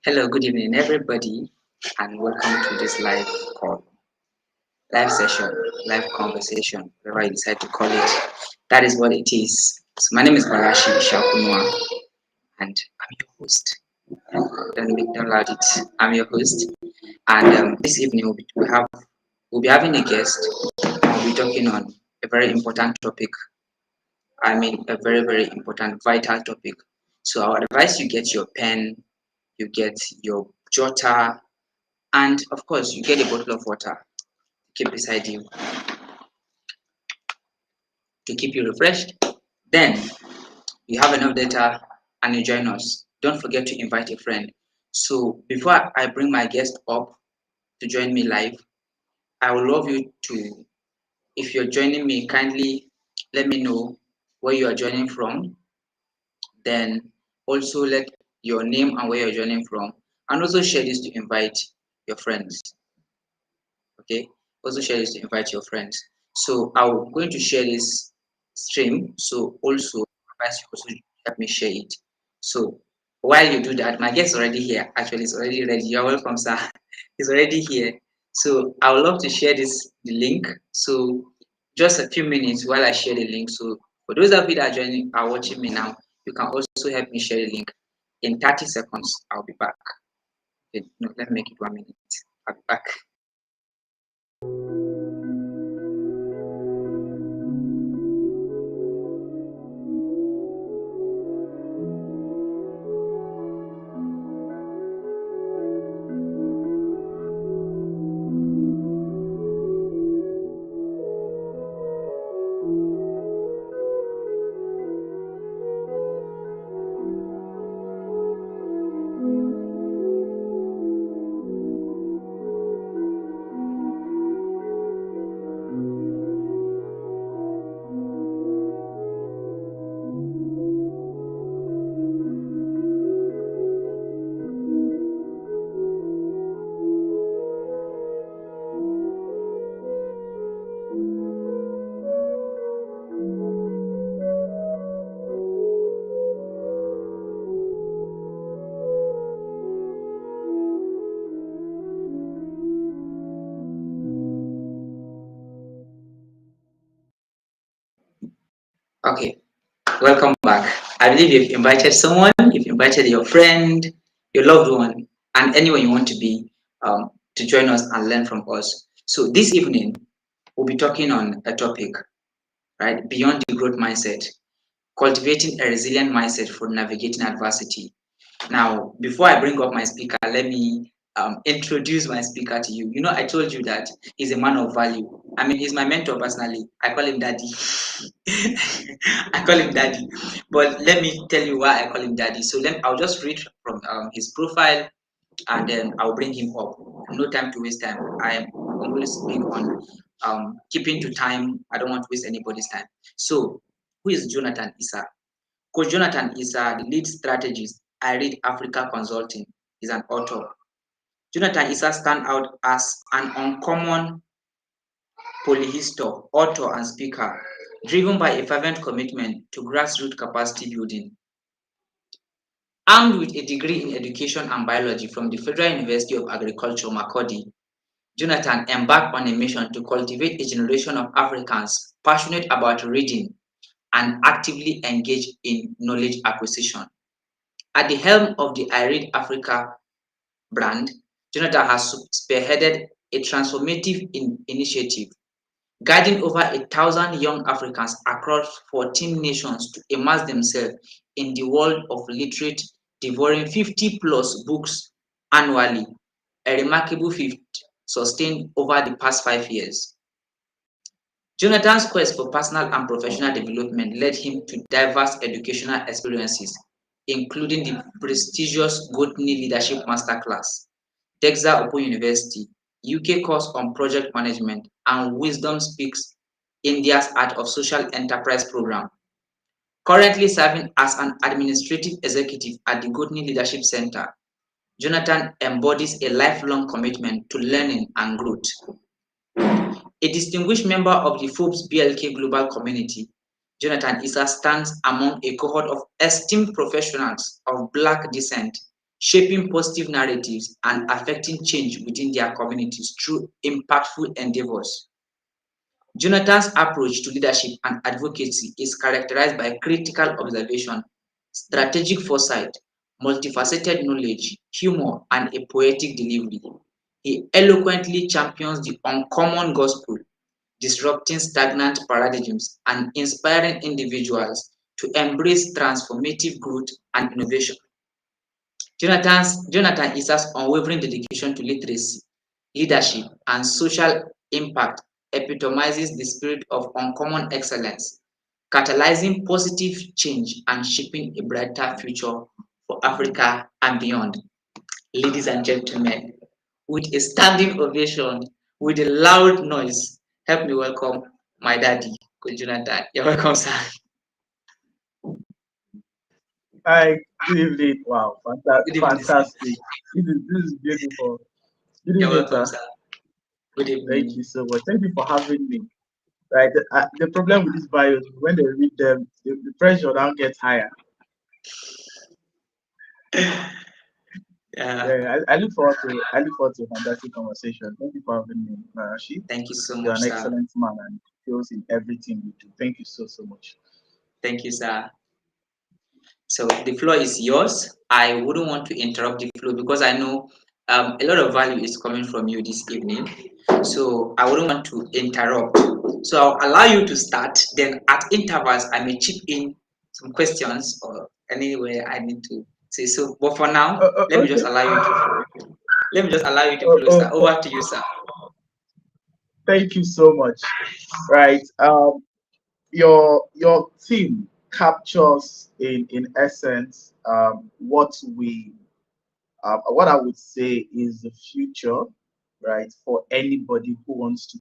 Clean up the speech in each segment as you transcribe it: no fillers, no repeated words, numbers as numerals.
Hello, good evening, everybody, and welcome to this live call, live session, live conversation, whatever I decide to call it. That is what it is. So, my name is Balashi Shakunwa, and I'm your host. Don't loud it. I'm your host, and this evening we'll be having a guest. We'll be talking on a very important topic. I mean, a very important, vital topic. So, I would advise you get your pen, you get your jotter, and of course, you get a bottle of water keep beside you to keep you refreshed. Then you have enough data and you join us. Don't forget to invite a friend. So before I bring my guest up to join me live, I would love you to, if you're joining me, kindly let me know where you are joining from. Then also let your name and where you're joining from, and also share this to invite your friends. Okay, also share this to invite your friends. So I'm going to share this stream, so also advise you also help me share it. So while you do that, my guest is already here. Actually, it's already ready. You're welcome, sir. He's already here. So I would love to share the link. So just a few minutes while I share the link. So for those of you that are watching me now, you can also help me share the link. In 30 seconds, I'll be back. Okay, no, let me make it 1 minute. I'll be back. Okay, welcome back. I believe you've invited someone, you've invited your friend, your loved one, and anyone you want to be to join us and learn from us. So this evening, we'll be talking on a topic, right? Beyond the growth mindset, cultivating a resilient mindset for navigating adversity. Now, before I bring up my speaker, let me introduce my speaker to you. You know, I told you that he's a man of value. I mean, he's my mentor personally. I call him daddy. I call him daddy. But let me tell you why I call him daddy. So I'll just read from his profile and then I'll bring him up. No time to waste time. I am always big on keeping to time. I don't want to waste anybody's time. So, who is Jonathan Issa? Coach Jonathan is the lead strategist. I read Africa Consulting. He's an author. Jonathan Issa stands out as an uncommon polyhistor, author, and speaker, driven by a fervent commitment to grassroots capacity building. Armed with a degree in education and biology from the Federal University of Agriculture, Makurdi, Jonathan embarked on a mission to cultivate a generation of Africans passionate about reading and actively engaged in knowledge acquisition. At the helm of the I Read Africa brand, Jonathan has spearheaded a transformative initiative, guiding over 1,000 young Africans across 14 nations to immerse themselves in the world of literature, devouring 50 plus books annually, a remarkable feat sustained over the past 5 years. Jonathan's quest for personal and professional development led him to diverse educational experiences, including the prestigious Gottney Leadership Masterclass, Texas Open University, UK course on project management, and Wisdom Speaks India's Art of Social Enterprise program. Currently serving as an administrative executive at the Gottney Leadership Center, Jonathan embodies a lifelong commitment to learning and growth. A distinguished member of the Forbes BLK Global Community, Jonathan Issa stands among a cohort of esteemed professionals of Black descent, shaping positive narratives and affecting change within their communities through impactful endeavors. Jonathan's approach to leadership and advocacy is characterized by critical observation, strategic foresight, multifaceted knowledge, humor, and a poetic delivery. He eloquently champions the uncommon gospel, disrupting stagnant paradigms and inspiring individuals to embrace transformative growth and innovation. Jonathan Isah's unwavering dedication to literacy, leadership, and social impact epitomizes the spirit of uncommon excellence, catalyzing positive change and shaping a brighter future for Africa and beyond. Ladies and gentlemen, with a standing ovation, with a loud noise, help me welcome my daddy, Coach Jonathan. You're welcome, sir. Hi, good evening. Wow, Good evening, sir. fantastic. This is beautiful. Good You're evening, welcome, sir. sir. Good Thank you evening. so much. Thank you for having me. Right, the problem with these bios, when they read them, the pressure now gets higher. Yeah, Yeah, I look forward to a fantastic conversation. Thank you for having me, Marashi. thank you so You're much, an sir. excellent man and feels in everything you do. Thank you so much. Thank you, sir. So the floor is yours. I wouldn't want to interrupt the flow because I know a lot of value is coming from you this evening. So I wouldn't want to interrupt. So I'll allow you to start. Then at intervals, I may chip in some questions or anywhere I need to say so. But for now, Okay. let me just allow you to Oh, flow, sir. oh, Over to you, sir. thank you so much. Right. Your theme captures in essence what I would say is the future, right, for anybody who wants to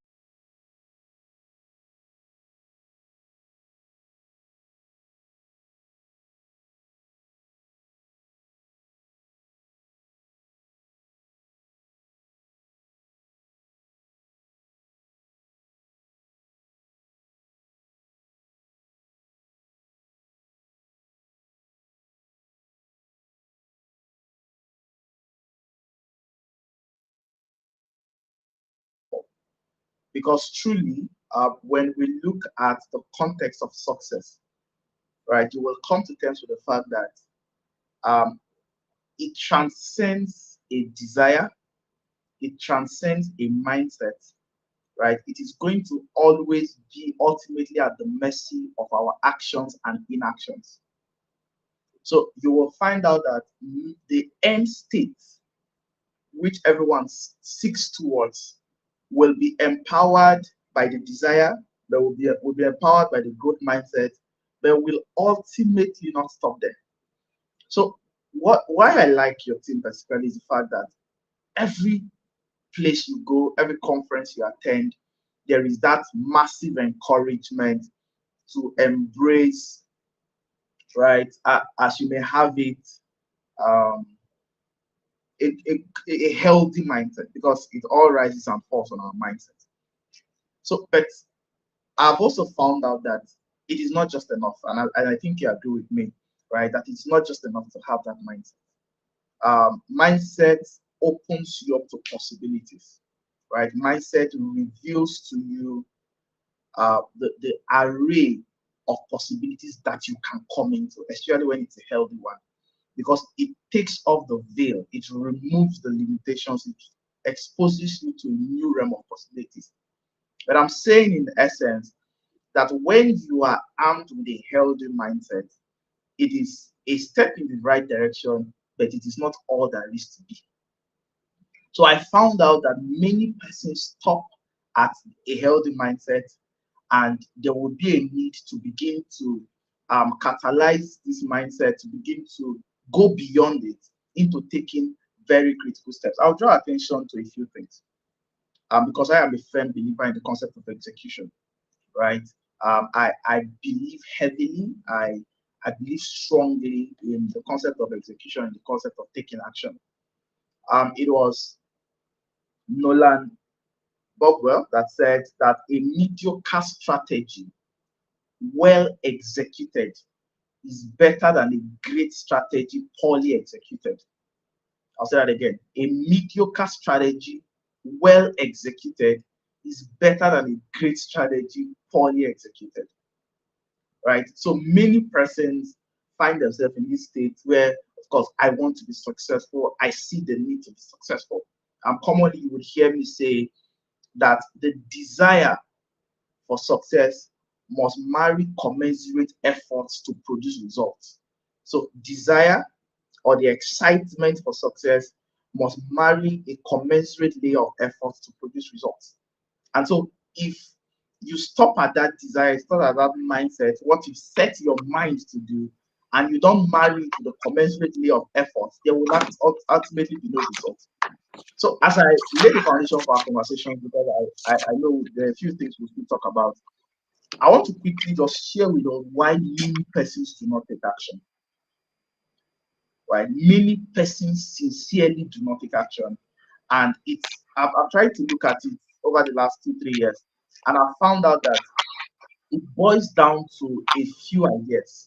because truly when we look at the context of success, right, you will come to terms with the fact that um, it transcends a desire, it transcends a mindset, right? It is going to always be ultimately at the mercy of our actions and inactions. So you will find out that the end state which everyone seeks towards will be empowered by the desire, that will be empowered by the growth mindset, but will ultimately not stop there. So why I like your team particularly is the fact that every place you go, every conference you attend, there is that massive encouragement to embrace, right, as you may have it, um, a healthy mindset because it all rises and falls on our mindset. So, but I've also found out that it is not just enough, and I think you agree with me, right? That it's not just enough to have that mindset. Mindset opens you up to possibilities, right? Mindset reveals to you the array of possibilities that you can come into, especially when it's a healthy one, because it takes off the veil, it removes the limitations, it exposes you to a new realm of possibilities. But I'm saying in essence that when you are armed with a healthy mindset, it is a step in the right direction, but it is not all there is to be. So I found out that many persons stop at a healthy mindset, and there will be a need to begin to catalyze this mindset to begin to go beyond it into taking very critical steps. I'll draw attention to a few things because I am a firm believer in the concept of execution, right? I believe heavily, I believe strongly in the concept of execution and the concept of taking action. It was Nolan Bockwell that said that a mediocre strategy, well executed, is better than a great strategy poorly executed. I'll say that again. A mediocre strategy, well executed, is better than a great strategy, poorly executed. Right? So many persons find themselves in this state where, of course, I want to be successful. I see the need to be successful. And commonly, you would hear me say that the desire for success must marry commensurate efforts to produce results. So, desire or the excitement for success must marry a commensurate layer of efforts to produce results. And so, if you stop at that desire, stop at that mindset, what you set your mind to do, and you don't marry to the commensurate layer of efforts, there will ultimately be no results. So, as I lay the foundation for our conversation, because I know there are a few things we will talk about, I want to quickly just share with us why many persons do not take action. Right? Many persons sincerely do not take action. And I've tried to look at it over the last 2, 3 years, and I found out that it boils down to a few ideas,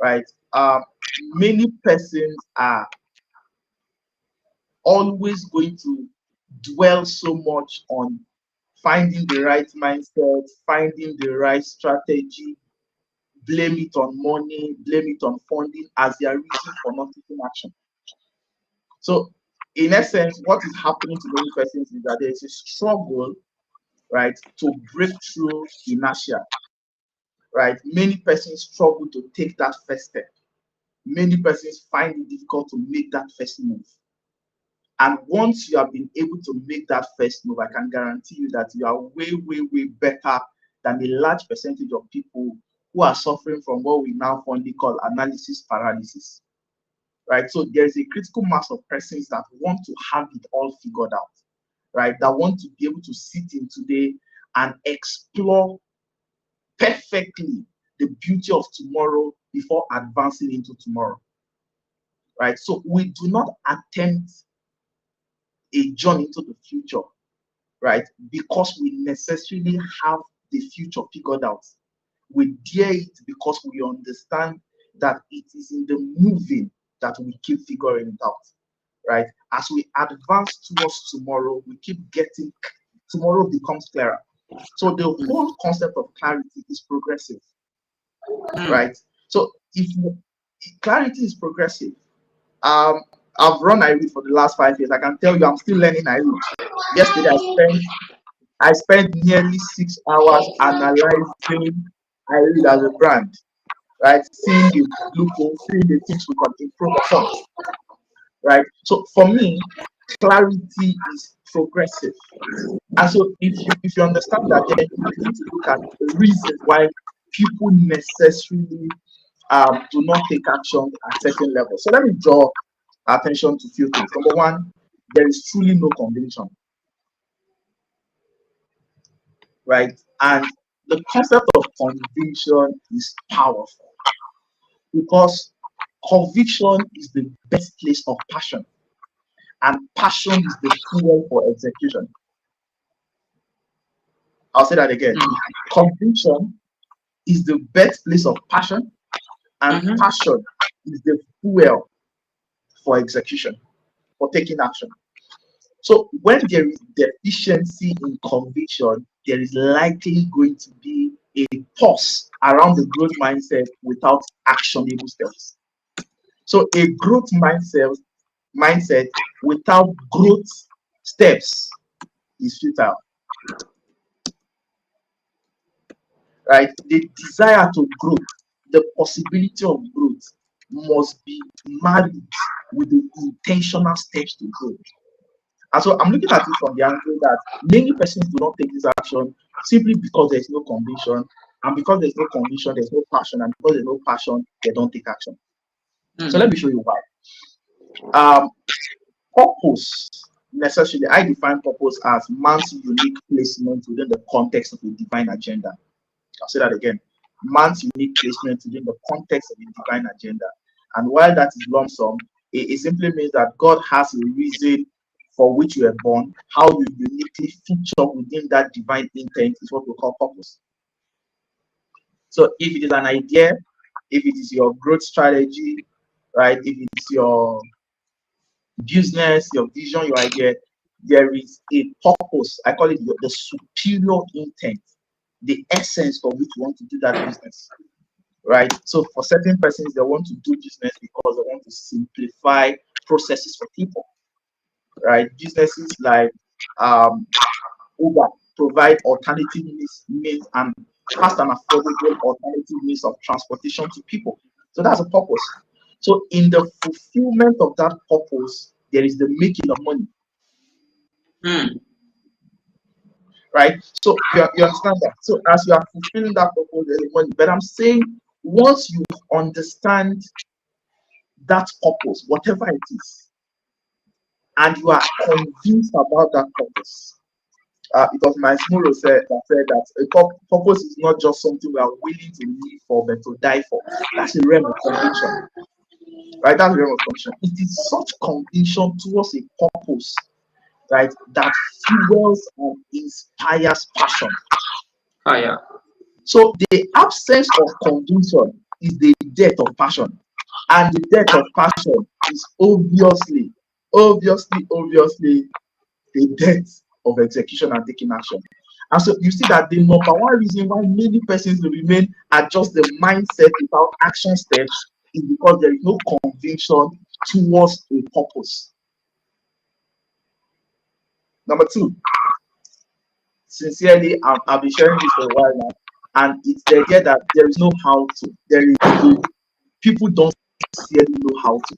right? Many persons are always going to dwell so much on finding the right mindset, finding the right strategy, blame it on money, blame it on funding as their reason for not taking action. So, in essence, what is happening to many persons is that there is a struggle, right, to break through inertia, right? Many persons struggle to take that first step. Many persons find it difficult to make that first move. And once you have been able to make that first move, I can guarantee you that you are way, way, way better than a large percentage of people who are suffering from what we now fondly call analysis paralysis. Right? So there is a critical mass of persons that want to have it all figured out, right? That want to be able to sit in today and explore perfectly the beauty of tomorrow before advancing into tomorrow, right? So we do not attempt a journey into the future, right? Because we necessarily have the future figured out. We dare it because we understand that it is in the moving that we keep figuring it out, right? As we advance towards tomorrow, we keep getting, tomorrow becomes clearer. So the whole concept of clarity is progressive, right? So clarity is progressive, um, I've run I read for the last 5 years. I can tell you, I'm still learning I read. Yesterday, I spent nearly 6 hours analyzing I read as a brand, right? Seeing the loopholes, seeing the things we can improve upon, right? So for me, clarity is progressive. And so if you understand that, then you begin to look at the reasons why people necessarily do not take action at certain levels. So let me draw attention to a few things. Number one, there is truly no conviction, right? And the concept of conviction is powerful because conviction is the birthplace of passion, and passion is the fuel for execution. I'll say that again. Conviction is the birthplace of passion, and passion is the fuel for execution, for taking action. So when there is deficiency in conviction, there is likely going to be a pause around the growth mindset without actionable steps. So a growth mindset without growth steps is futile, right? The desire to grow, the possibility of growth must be married with the intentional steps to grow. And so I'm looking at it from the angle that many persons do not take this action simply because there's no conviction. And because there's no conviction, there's no passion. And because there's no passion, they don't take action. So let me show you why. Um, Purpose, necessarily, I define purpose as man's unique placement within the context of a divine agenda. I'll say that again. Man's unique placement within the context of a divine agenda. And while that is lump sum, it simply means that God has a reason for which you were born. How you uniquely feature within that divine intent is what we call purpose. So if it is an idea, if it is your growth strategy, right? If it's your business, your vision, your idea, there is a purpose. I call it the superior intent, the essence for which you want to do that business, right? So for certain persons, they want to do business because they want to simplify processes for people, right? Businesses like um, Uber provide alternative means and fast and affordable alternative means of transportation to people. So that's a purpose. So in the fulfillment of that purpose, there is the making of money, Hmm. right? So you understand that. So as you are fulfilling that purpose, there's money. But I'm saying once you understand that purpose, whatever it is, and you are convinced about that purpose, it was my Muro said that a purpose is not just something we are willing to live for, but to die for. That's a realm of conviction, right? That's a realm of conviction. It is such conviction towards a purpose, right, that fuels and inspires passion. Oh yeah. So the absence of conviction is the death of passion, and the death of passion is obviously the death of execution and taking action. And so you see that the number one reason why many persons remain at just the mindset without action steps is because there is no conviction towards a purpose. Number two, sincerely, I've been sharing this for a while now, and it's the idea that there is no how to. There is people don't sincerely know how to,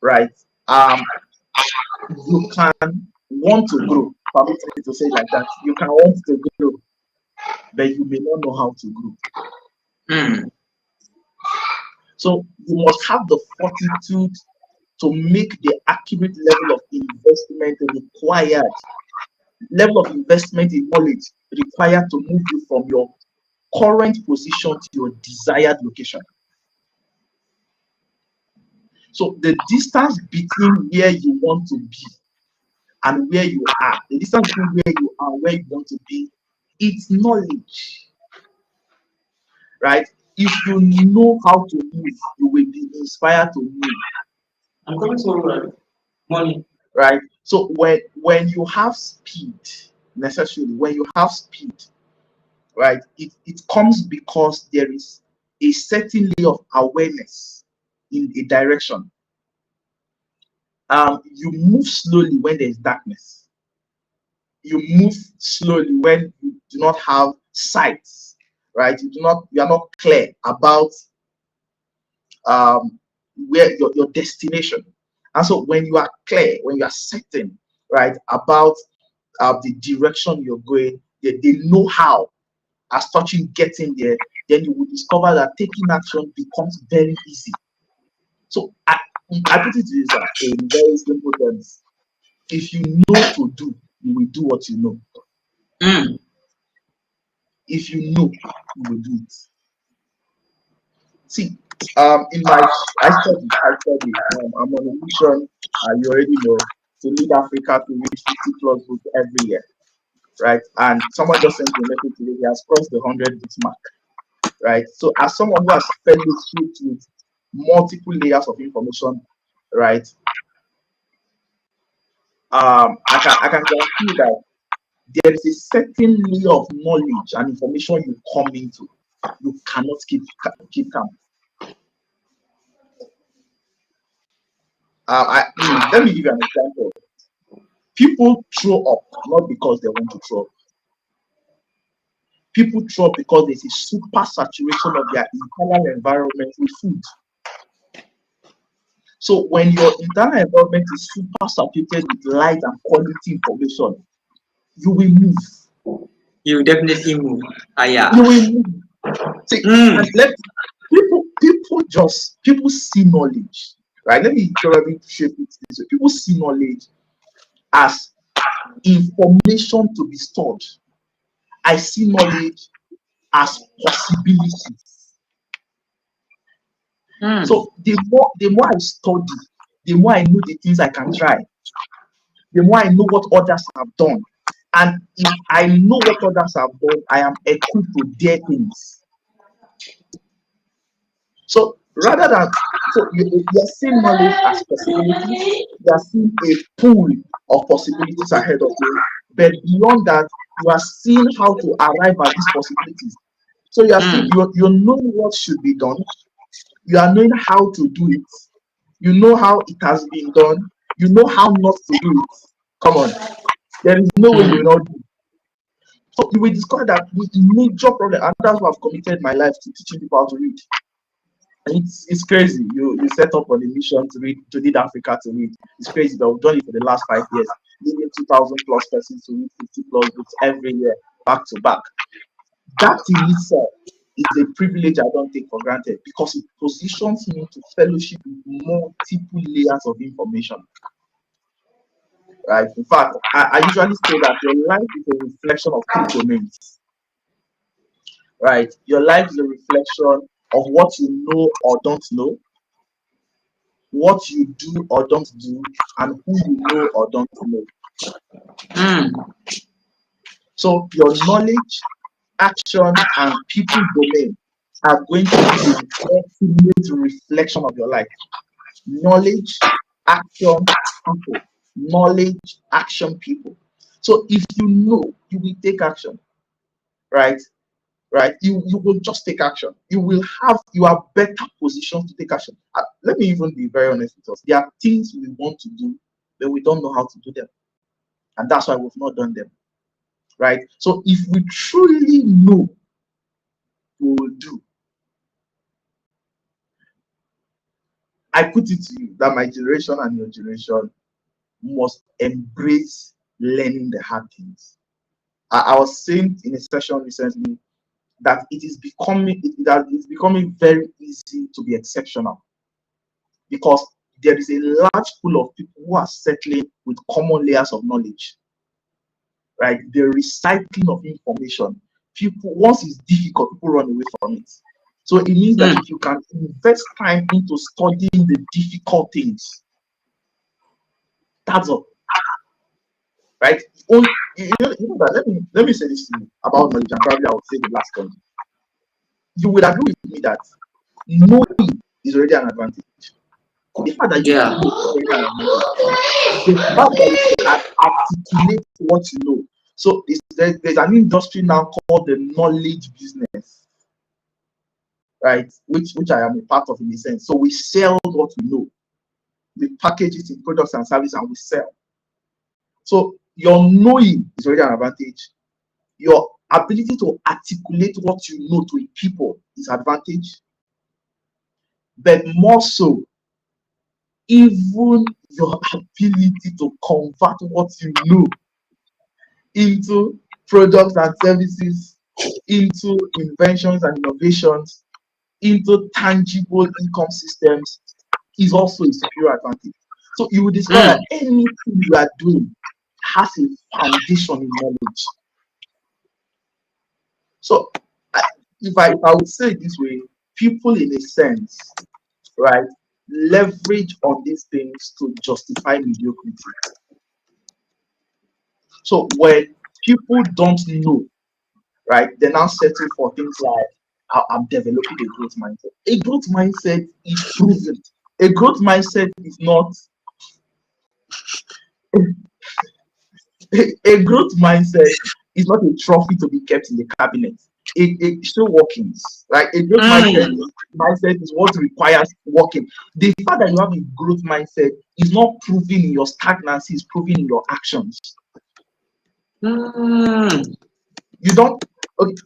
right? You can want to grow. Permit me to say it like that. You can want to grow, but you may not know how to grow. Hmm. So you must have the fortitude to make the accurate level of investment required, level of investment in knowledge required to move you from your current position to your desired location. So the distance between where you want to be and where you are, the distance between where you are and where you want to be, it's knowledge, right? If you know how to move, you will be inspired to move. I'm coming to money. Right? So when you have speed, necessarily when you have speed, right, it comes because there is a certain layer of awareness in a direction. You move slowly when there is darkness. You move slowly when you do not have sights, right? You are not clear about where your destination. And so when you are clear, when you are certain, right, about the direction you're going, they know how as touching getting there, then you will discover that taking action becomes very easy. So I put it to this in very simple terms. If you know to do, you will do what you know. Hmm. If you know, you will do it. See, in my I study. I'm on a mission. You already know, to lead Africa to reach 50 plus books every year, right? And someone just sent me a message today. He has crossed the 100 books mark, right? So as someone who has fellowship with multiple layers of information, right? I can guarantee you that there is a certain layer of knowledge and information you come into, you cannot keep calm. Let me give you an example. People throw up not because they want to throw up. People throw up because there's a super saturation of their internal environment with food. So when your internal environment is super saturated with light and quality information, you will move. You definitely move. Ah yeah. You will move. See, Hmm. and let people see knowledge, right? Let me probably shape it this way. People see knowledge as information to be stored. I see knowledge as possibilities. Hmm. So the more I study, the more I know the things I can try, the more I know what others have done. And if I know what others have done, I am equipped to dare things. So Rather than, so you're seeing knowledge as possibilities, you're seeing a pool of possibilities ahead of you, but beyond that, you are seeing how to arrive at these possibilities. So you are seeing, Mm. you're knowing what should be done, you are knowing how to do it, you know how it has been done, you know how not to do it. Come on, there is no way you Mm. will not do. So you will discover that the major problem, and that's why I've committed my life to teaching people how to read. It's crazy. You set up on a mission to read, to lead Africa to read. It's crazy, but we've done it for the last 5 years, leading 2,000 plus persons to read 50 plus books every year, back to back. That in itself is a privilege I don't take for granted, because it positions me to fellowship with multiple layers of information. Right. In fact, I usually say that your life is a reflection of three domains. Right. Your life is a reflection of what you know or don't know, what you do or don't do, and who you know or don't know. Mm. So your knowledge, action, and people domain are going to be the ultimate reflection of your life. Knowledge, action, people. Knowledge, action, people. So if you know, you will take action, right? Right? You will just take action. You are better positioned to take action. Let me even be very honest with us. There are things we want to do, but we don't know how to do them. And that's why we've not done them. Right? So if we truly know, we will do. I put it to you that my generation and your generation must embrace learning the hard things. I was saying in a session recently that it's becoming very easy to be exceptional, because there is a large pool of people who are settling with common layers of knowledge, right? The recycling of information. People, once it's difficult, people run away from it. So it means that Mm. if you can invest time into studying the difficult things, that's all, right? You know that, let me say this to you about knowledge, and probably I will say the last one. You will agree with me that knowing is already an advantage. The fact that you Yeah. know is already an advantage. The fact that you can articulate what you know. So there's an industry now called the knowledge business, right? Which I am a part of in a sense. So we sell what we know, we package it in products and services, and we sell. So your knowing is already an advantage. Your ability to articulate what you know to people is advantage. But more so, even your ability to convert what you know into products and services, into inventions and innovations, into tangible income systems is also a superior advantage. So you will discover Mm. that anything you are doing has a foundation in knowledge. So if I would say it this way, people in a sense, right, leverage on these things to justify mediocrity. So when people don't know, right, they now settle for things like, I'm developing a growth mindset. A growth mindset is proven. A growth mindset is not a growth mindset is not a trophy to be kept in the cabinet. It still workings. Right? A growth Mm. mindset is what requires working. The fact that you have a growth mindset is not proving in your stagnancy, it's proving in your actions. Mm. You don't. Okay,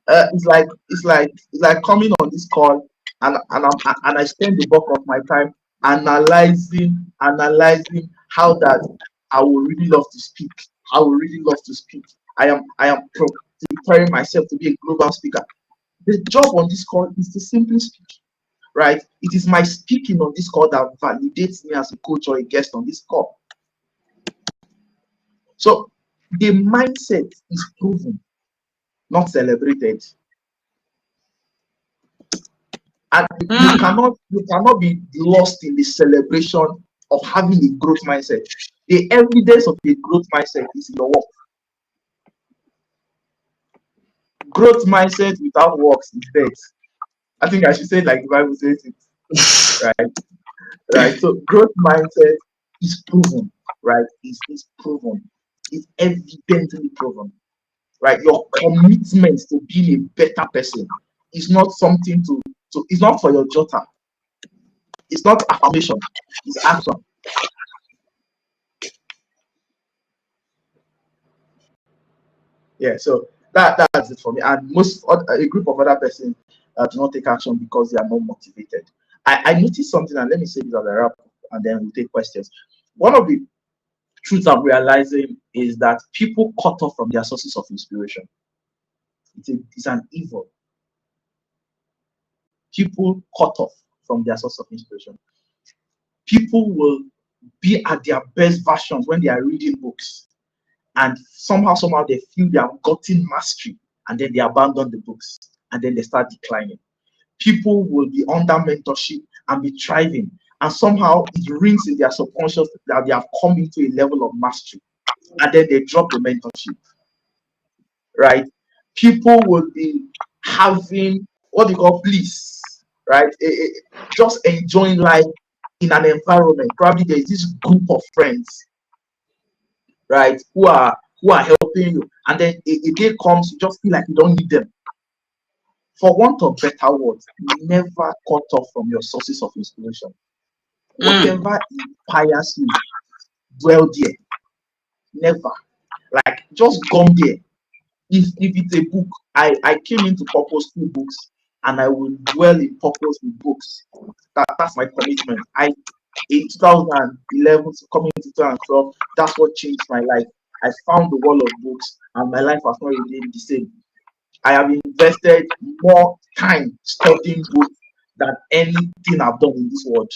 it's like coming on this call, and I spend the bulk of my time analyzing how that I would really love to speak. I would really love to speak. I am preparing myself to be a global speaker. The job on this call is to simply speak, right? It is my speaking on this call that validates me as a coach or a guest on this call. So the mindset is proven, not celebrated. And Mm. you cannot be lost in the celebration of having a growth mindset. The evidence of a growth mindset is in your work. Growth mindset without works is dead. I think I should say it like the Bible says it. right? Right. So growth mindset is proven, right? Is proven. It's evidently proven, right? Your commitment to being a better person is not something to it's not for your jotter. It's not affirmation. It's action. Yeah. So that's it for me. And a group of other persons do not take action because they are not motivated. I noticed something, and let me say this as a wrap, and then we'll take questions. One of the truths I'm realizing is that people cut off from their sources of inspiration. It's an evil. People cut off from their source of inspiration. People will be at their best versions when they are reading books, and somehow they feel they have gotten mastery, and then they abandon the books, and then they start declining. People will be under mentorship and be thriving, and somehow it rings in their subconscious that they have come into a level of mastery, and then they drop the mentorship, right? People will be having what they call bliss, right? Just enjoying life in an environment. Probably there is this group of friends, right, who are helping you, and then a day comes, you just feel like you don't need them. For want of better words, never cut off from your sources of inspiration. Mm. Whatever inspires you, dwell there. Never. Like just gum there. If it's a book, I came into purpose through books, and I will dwell in purpose with books. That's my commitment. In 2011 coming into 2012, that's what changed my life. I found the wall of books, and my life has not remained the same. I have invested more time studying books than anything I've done in this world,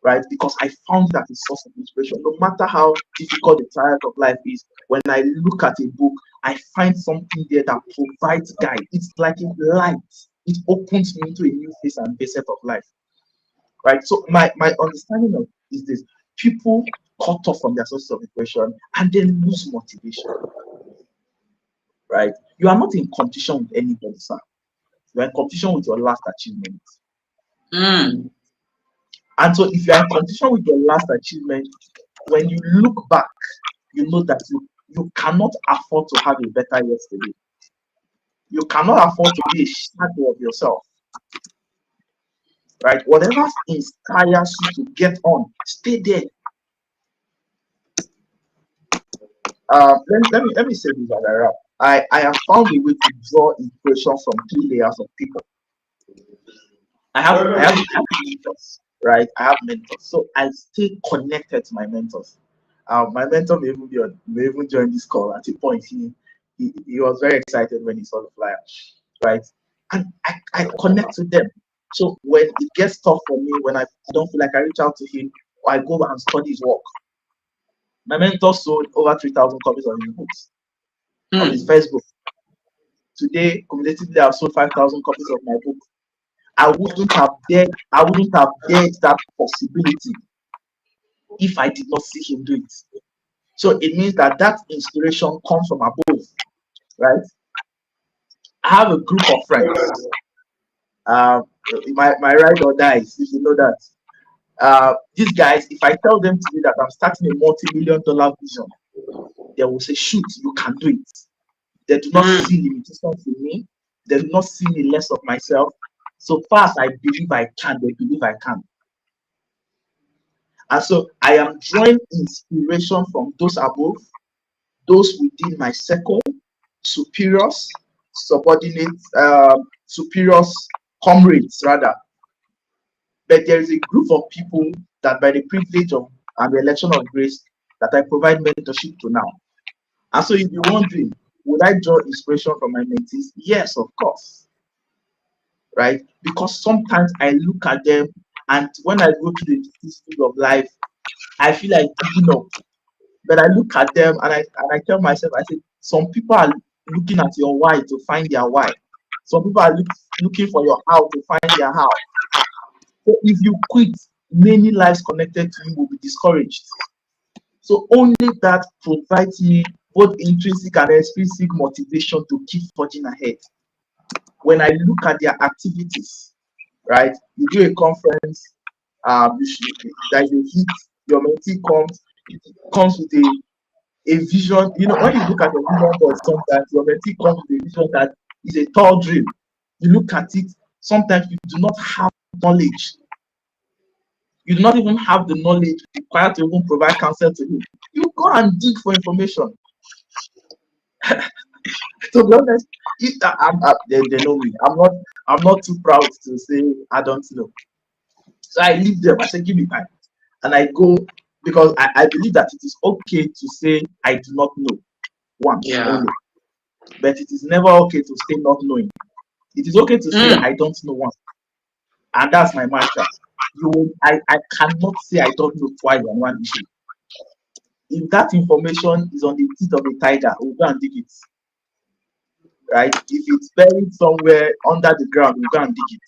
right? Because I found that a source of inspiration. No matter how difficult the trials of life is, when I look at a book, I find something there that provides guide. It's like a light. It opens me into a new phase and facet of life, right? So my understanding of is this: people cut off from their sources of inspiration and then lose motivation, right? You are not in competition with anybody, sir. You are in competition with your last achievement. Mm. And so if you are in competition with your last achievement, when you look back, you know that you cannot afford to have a better yesterday. You cannot afford to be a shadow of yourself, right? Whatever inspires you to get on, stay there. Let me say this as I wrap. I have found a way to draw inspiration from three layers of people. I have mentors, right? I have mentors, so I stay connected to my mentors. My mentor may even join this call at a point. He was very excited when he saw the flyer, right? And I connect with them. So when it gets tough for me, when I don't feel like, I reach out to him, or I go and study his work. My mentor sold over 3,000 copies of his books, of his Mm. first book. Today, cumulatively, I've sold 5,000 copies of my book. I wouldn't have dared that possibility if I did not see him do it. So it means that that inspiration comes from above, right? I have a group of friends. Uh, my ride or dies, if you know that. These guys, if I tell them today that I'm starting a multi-million dollar vision, they will say, shoot, you can do it. They do not Mm. see limitations in me. They do not see me less of myself. So far as I believe I can, they believe I can. And so I am drawing inspiration from those above, those within my circle, superiors, subordinates, superiors, comrades rather. But there is a group of people that, by the privilege of and the election of grace, that I provide mentorship to now. And so if you're wondering, would I draw inspiration from my mentees? Yes, of course, right? Because sometimes I look at them, and when I go through the vicissitudes of life, I feel like giving up. But I look at them, and I tell myself, I say, some people are looking at your why to find their why. Some people are looking for your how to find their how. So if you quit, many lives connected to you will be discouraged. So only that provides me both intrinsic and extrinsic motivation to keep forging ahead. When I look at their activities, right? You do a conference, there's a hit, your mentee comes with a vision. You know, when you look at a vision board, sometimes your mentee comes with a vision that is a tall dream. You look at it, sometimes you do not have knowledge. You do not even have the knowledge required to even provide counsel to him. You go and dig for information. To be honest, they know me. I'm not too proud to say I don't know. So I leave them. I say, give me time. And I go because I believe that it is okay to say I do not know once Yeah. only. But it is never okay to stay not knowing. It is okay to say Mm. I don't know once. And that's my mantra. I cannot say I don't know twice on one issue. If that information is on the teeth of a tiger, we'll go and dig it. Right? If it's buried somewhere under the ground, we'll go and dig it.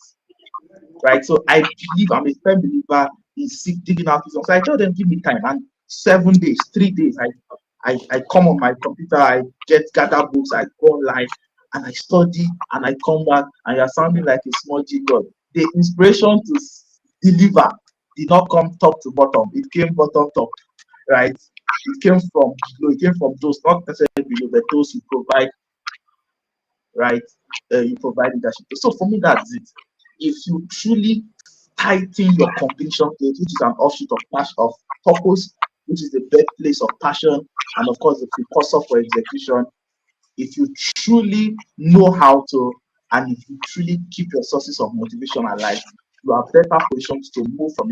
Right? So I believe, I'm a firm believer in digging out wisdom. So I tell them, give me time. And 7 days, 3 days, I come on my computer, I gather books, I go online and I study and I come back and you're sounding like a small G God. The inspiration to deliver did not come top to bottom, it came bottom top, right? It came from below, it came from those, not necessarily below, but those who provide, right? You provide leadership. So for me, that's it. If you truly tighten your conviction plate, which is an offshoot of passion, of purpose, which is the birthplace of passion, and of course the precursor for execution. If you truly know how to, and if you truly keep your sources of motivation alive, you are better positioned to move from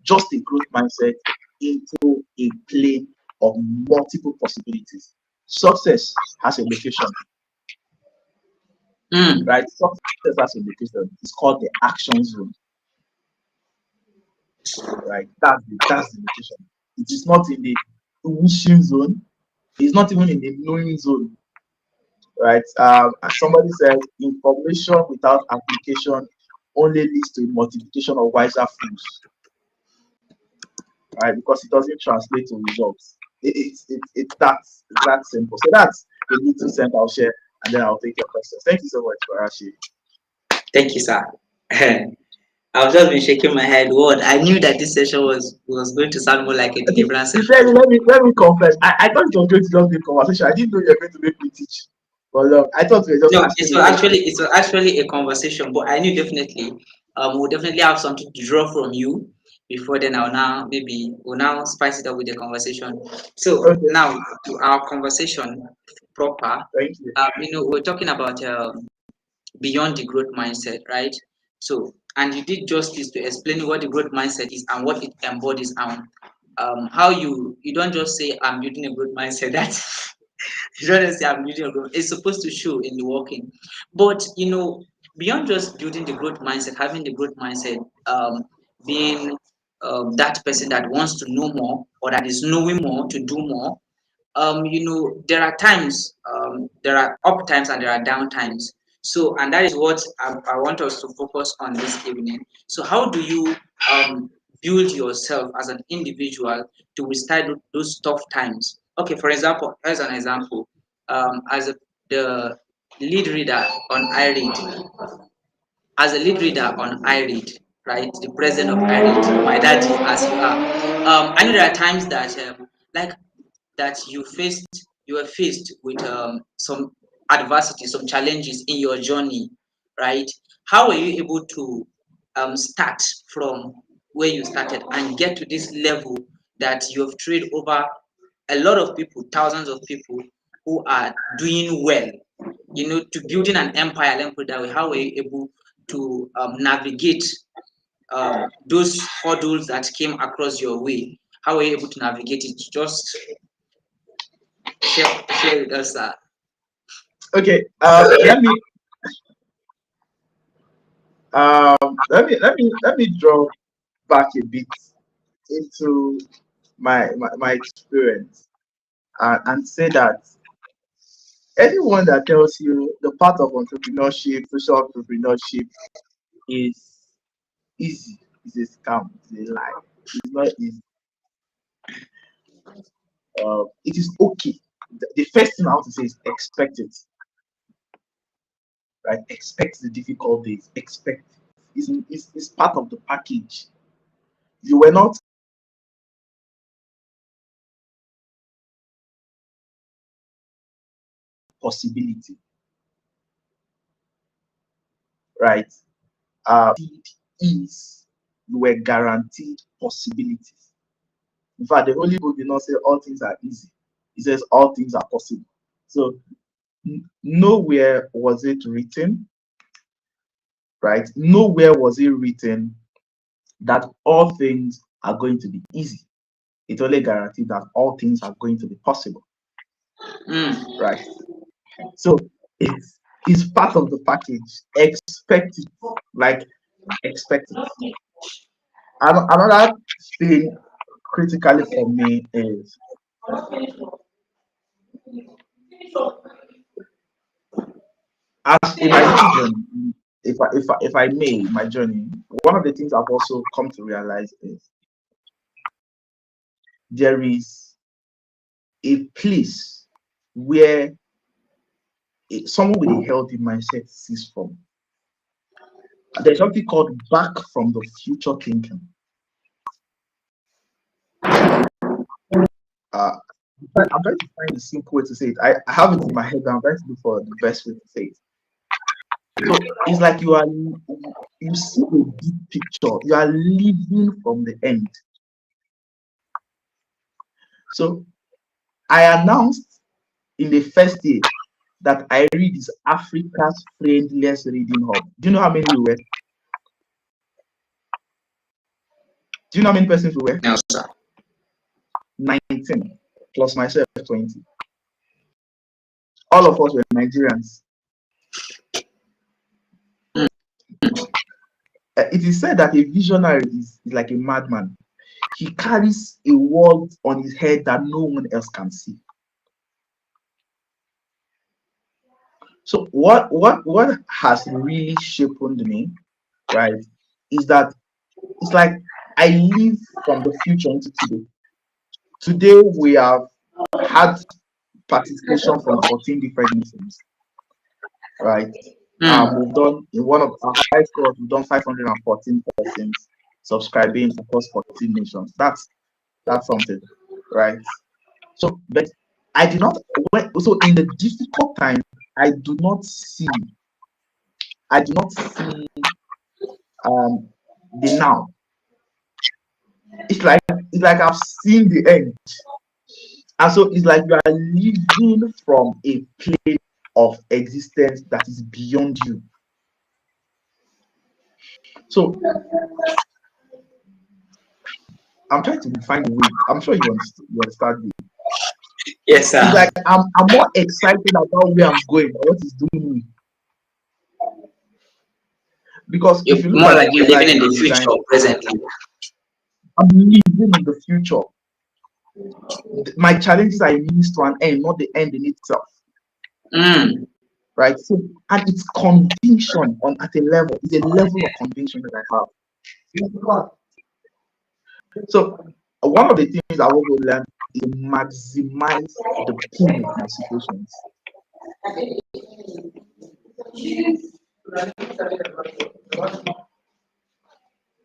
just a growth mindset into a plane of multiple possibilities. Success has a location, Mm. right? Success has a location. It's called the action zone, right? That's the location. It is not in the wishing zone. It's not even in the knowing zone, right? As somebody said, information without application only leads to multiplication of wiser fools, right? Because it doesn't translate to results. It's that simple. So that's the little sense I'll share, and then I'll take your questions. Thank you so much for asking. Thank you, sir. I've just been shaking my head. What I knew that this session was going to sound more like a Okay, deliverance session. sincerely, let me confess. I thought it was going to just be a conversation. I didn't know you were going to make me teach. But I thought we were just No, asking a question. it was actually a conversation, but I knew definitely we'll definitely have something to draw from you before then I'll now maybe we'll now spice it up with the conversation. So Okay, now to our conversation proper. thank you. We're talking about beyond the growth mindset, right? So, and you did justice to explaining what the growth mindset is and what it embodies, and how you don't just say I'm building a growth mindset. That's you don't just say I'm building a growth. It's supposed to show in the working, but beyond just building the growth mindset, having the growth mindset, being that person that wants to know more or that is knowing more to do more. There are times, there are up times and there are down times. So, and that is what I want us to focus on this evening. So, how do you build yourself as an individual to withstand those tough times? Okay, for example, as an example, the lead reader on iRead, as a lead reader on iRead, right, the president of iRead, my daddy, as you are, I know there are times that like that you were faced with some adversity, some challenges in your journey, right? How were you able to start from where you started and get to this level that you have trained over a lot of people, thousands of people who are doing well, to building an empire, let me put it that way. How were you able to navigate those hurdles that came across your way? How were you able to navigate it? Just share with us that. Okay, let me draw back a bit into my experience, and say that anyone that tells you the path of entrepreneurship, social entrepreneurship is easy is a scam, is a lie. It's not easy. It is okay. The first thing I want to say is expect it, right? Expect the difficult days. Expect. is part of the package. You were not possibility, right? Is you were guaranteed possibilities. In fact, the Holy Book did not say all things are easy. It says all things are possible. So nowhere was it written, right? Nowhere was it written that all things are going to be easy. It only guaranteed that all things are going to be possible, right? So it's part of the package. Expect it, like expect it. Another thing critically for me is as in my little journey, if I may, my journey, one of the things I've also come to realize is there is a place where someone with a healthy mindset sees from. There's something called back from the future thinking. I'm trying to find a simple way to say it. I have it in my head, but I'm trying to look for the best way to say it. So it's like you see the big picture. You are living from the end. So I announced in the first year that I read is Africa's friendliest reading hub. Do you know how many we were? Do you know how many persons we were? No, sir. 19 plus myself 20. All of us were Nigerians. It is said that a visionary is like a madman. He carries a world on his head that no one else can see. So what has really shaped me, right, is that it's like I live from the future into today. Today we have had participation from 14 different nations, right? We've done in one of our high scores, we've done 514 persons subscribing across 14 nations. That's something, right? So, but I did not. So in the difficult time, I do not see. I do not see the now. It's like I've seen the end, and so it's like you are living from a plane of existence that is beyond you. So I'm trying to find a way. I'm sure you understand me. Yes, sir. It's like I'm more excited about where I'm going, what is doing me. Because You're if you look more at like you're living life in the design, future presently. I'm living in the future. My challenges are a means to an end, not the end in itself. Right? So, and it's conviction on at a level, it's a level of conviction that I have. So one of the things I want to learn is to maximize the pain of my situations.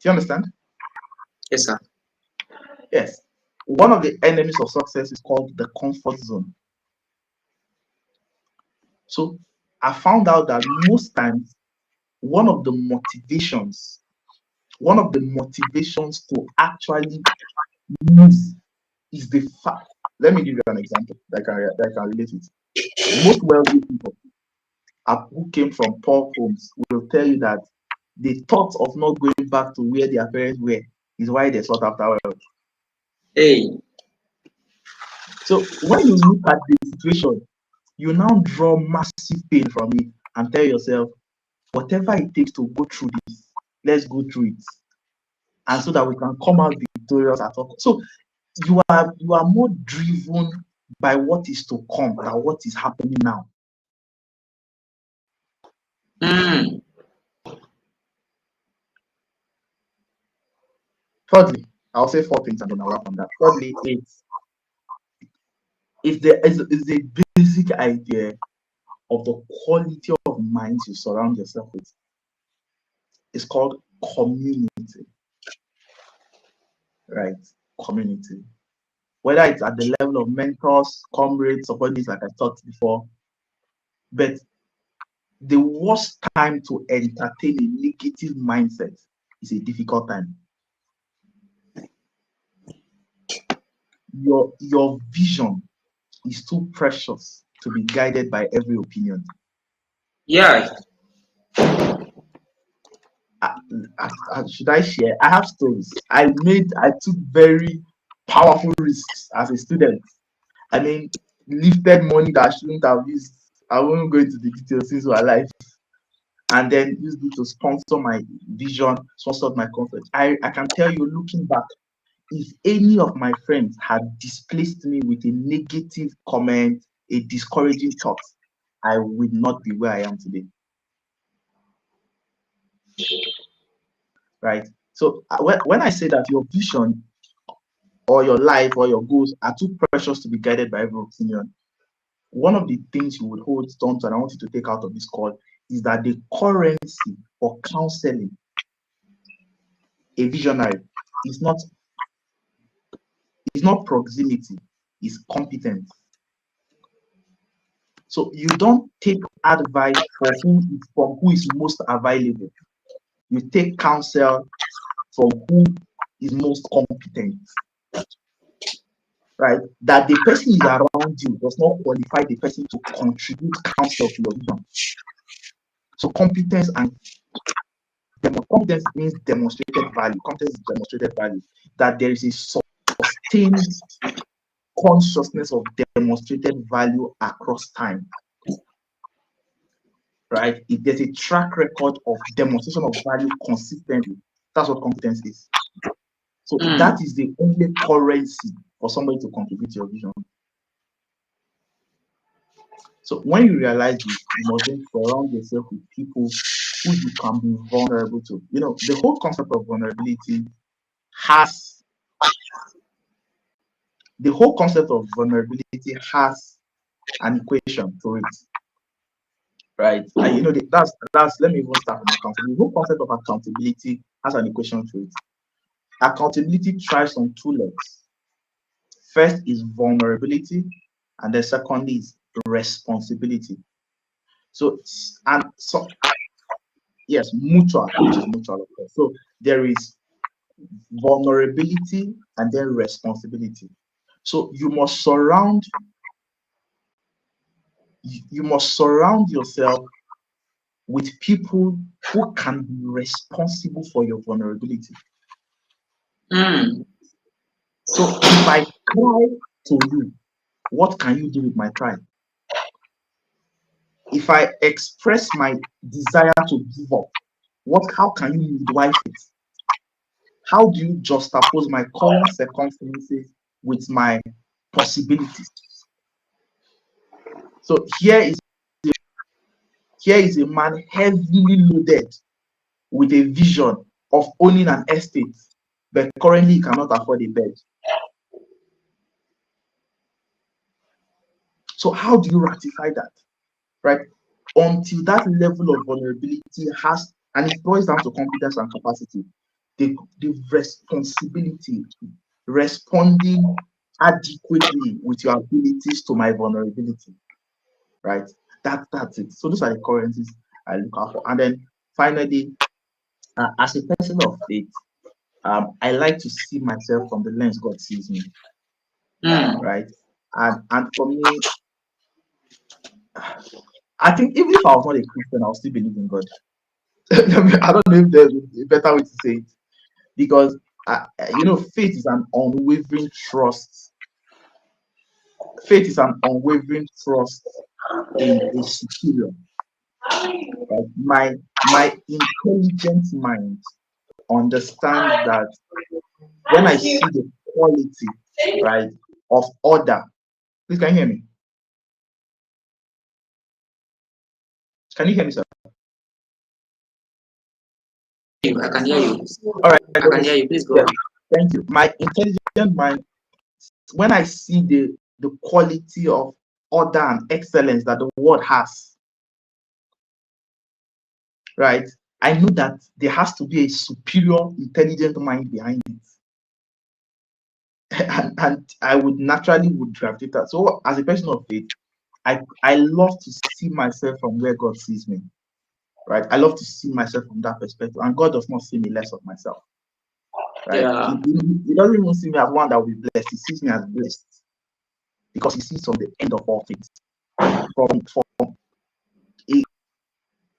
Do you understand? Yes, sir. Yes. One of the enemies of success is called the comfort zone. So I found out that most times one of the motivations to actually move is the fact. Let me give you an example that I can relate it. Most wealthy people who came from poor homes will tell you that the thought of not going back to where their parents were is why they sought after wealth. Hey. So when you look at the situation, you now draw massive pain from it and tell yourself, whatever it takes to go through this, let's go through it. And so that we can come out victorious at all. So you are more driven by what is to come than what is happening now. Thirdly, I'll say 4 things and then I'll wrap on that. Thirdly, there is a basic idea of the quality of minds you surround yourself with. is called community, right? Community. Whether it's at the level of mentors, comrades, subordinates, like I talked before, but the worst time to entertain a negative mindset is a difficult time. Your vision is too precious to be guided by every opinion. Yeah. Should I share? I have stories. I took very powerful risks as a student. I mean, lifted money that I shouldn't have used. I won't go into the details since we're alive. And then used it to sponsor my vision, sponsor my comfort. I can tell you, looking back, if any of my friends had displaced me with a negative comment, a discouraging thought, I would not be where I am today. Right? So when I say that your vision or your life or your goals are too precious to be guided by every opinion, one of the things you would hold on to, and I want you to take out of this call, is that the currency for counseling a visionary is not proximity, it's competence. So you don't take advice from who is most available. You take counsel from who is most competent. Right? That the person is around you does not qualify the person to contribute counsel to your vision. So competence means demonstrated value. Competence is demonstrated value. That there is a sustained consciousness of demonstrated value across time. Right? If there's a track record of demonstration of value consistently, that's what competence is. So that is the only currency for somebody to contribute to your vision. So when you realize this, you must then surround yourself with people who you can be vulnerable to. You know, the whole concept of vulnerability has an equation to it. Right? And you know, that's let me even start from accountability. The whole concept of accountability has an equation to it. Accountability thrives on two legs. First is vulnerability, and the second is responsibility. So yes, mutual, which is mutual, of course. So there is vulnerability and then responsibility. So you must surround yourself with people who can be responsible for your vulnerability. So if I cry to you, what can you do with my cry? If I express my desire to give up, how can you midwife it? How do you juxtapose my current circumstances with my possibilities? So here is a man heavily loaded with a vision of owning an estate, but currently he cannot afford a bed. So how do you ratify that? Right? Until that level of vulnerability and it boils down to competence and capacity, the responsibility, responding adequately with your abilities to my vulnerability. Right? That's it. So those are the currencies I look out for. And then finally, as a person of faith, I like to see myself from the lens God sees me. Right? And for me, I think even if I was not a Christian, I'll still believe in God. I don't know if there's a better way to say it, because faith is an unwavering trust. Faith is an unwavering trust in a superior. Right? My intelligent mind understands that when I see the quality, right, of order. Please, can you hear me? Can you hear me, sir? I can hear you. All right. I can hear you. Please go on. Thank you. My intelligent mind, when I see the quality of order and excellence that the world has, right, I know that there has to be a superior, intelligent mind behind it. And I would naturally would gravitate that. So as a person of faith, I love to see myself from where God sees me. Right? I love to see myself from that perspective. And God does not see me less of myself. Right? Yeah. He doesn't even see me as one that will be blessed. He sees me as blessed because he sees from the end of all things. From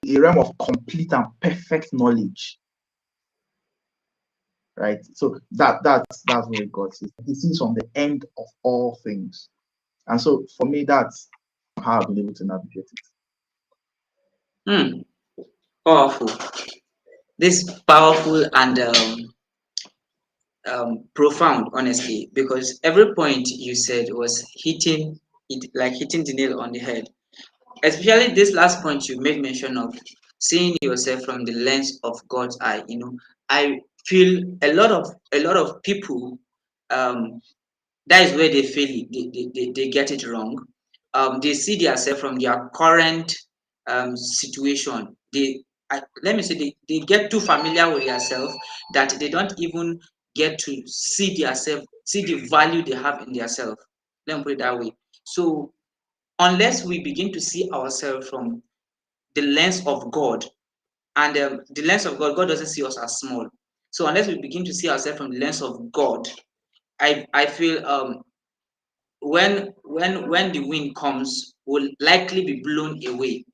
a realm of complete and perfect knowledge. Right? So that's where God sees. He sees from the end of all things. And so for me, that's how I've been able to navigate it. Powerful. This powerful and profound, honestly, because every point you said was hitting it, like hitting the nail on the head. Especially this last point you made mention of, seeing yourself from the lens of God's eye. I feel a lot of people, um, that is where they fail it. They get it wrong. They see themselves from their current situation. Let me say, they get too familiar with themselves that they don't even get to see themselves, see the value they have in themselves. Let me put it that way. So unless we begin to see ourselves from the lens of God, and the lens of God doesn't see us as small. So unless we begin to see ourselves from the lens of God, I feel when the wind comes, will likely be blown away,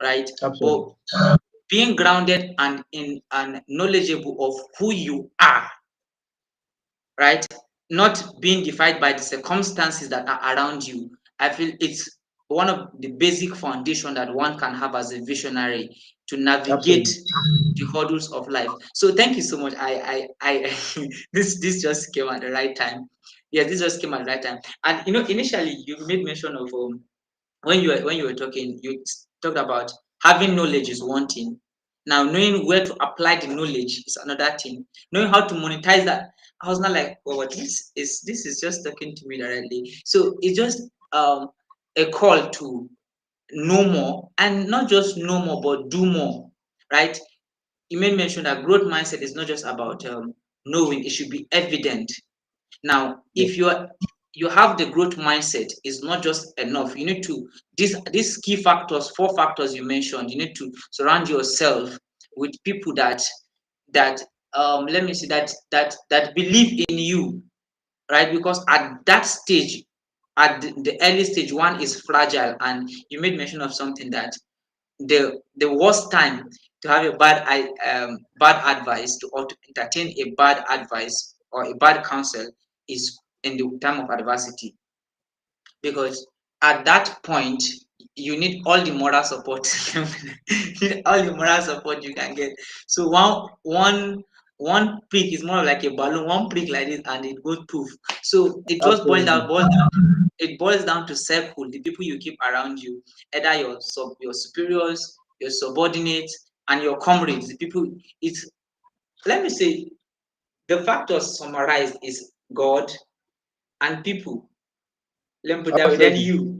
right? But Absolutely. being grounded and in and knowledgeable of who you are, right? Not being defined by the circumstances that are around you. I feel it's one of the basic foundation that one can have as a visionary to navigate Absolutely. the hurdles of life. So thank you so much. I this just came at the right time. Yeah, this just came at the right time. And initially you made mention of when you were talking, you talked about having knowledge is one thing. Now knowing where to apply the knowledge is another thing. Knowing how to monetize that, I was not like, oh, this is just talking to me directly. So it's just a call to know more, and not just know more, but do more, right? You made mention that growth mindset is not just about knowing; it should be evident. Now, Yeah. if you have the growth mindset, is not just enough. You need to these key factors, 4 factors you mentioned. You need to surround yourself with people that let me see that believe in you, right? Because at that stage, at the early stage, one is fragile, and you made mention of something that the worst time to have a bad advice or to entertain a bad advice or a bad counsel is in the time of adversity, because at that point you need all the moral support you need all the moral support you can get. So one prick is more like a balloon, one prick like this and it goes poof. So it just Absolutely. it boils down to circle, the people you keep around you, either your superiors, your subordinates, and your comrades, the people. It's Let me say, the factors summarized is God and people. Let me put that way. Then Absolutely. you.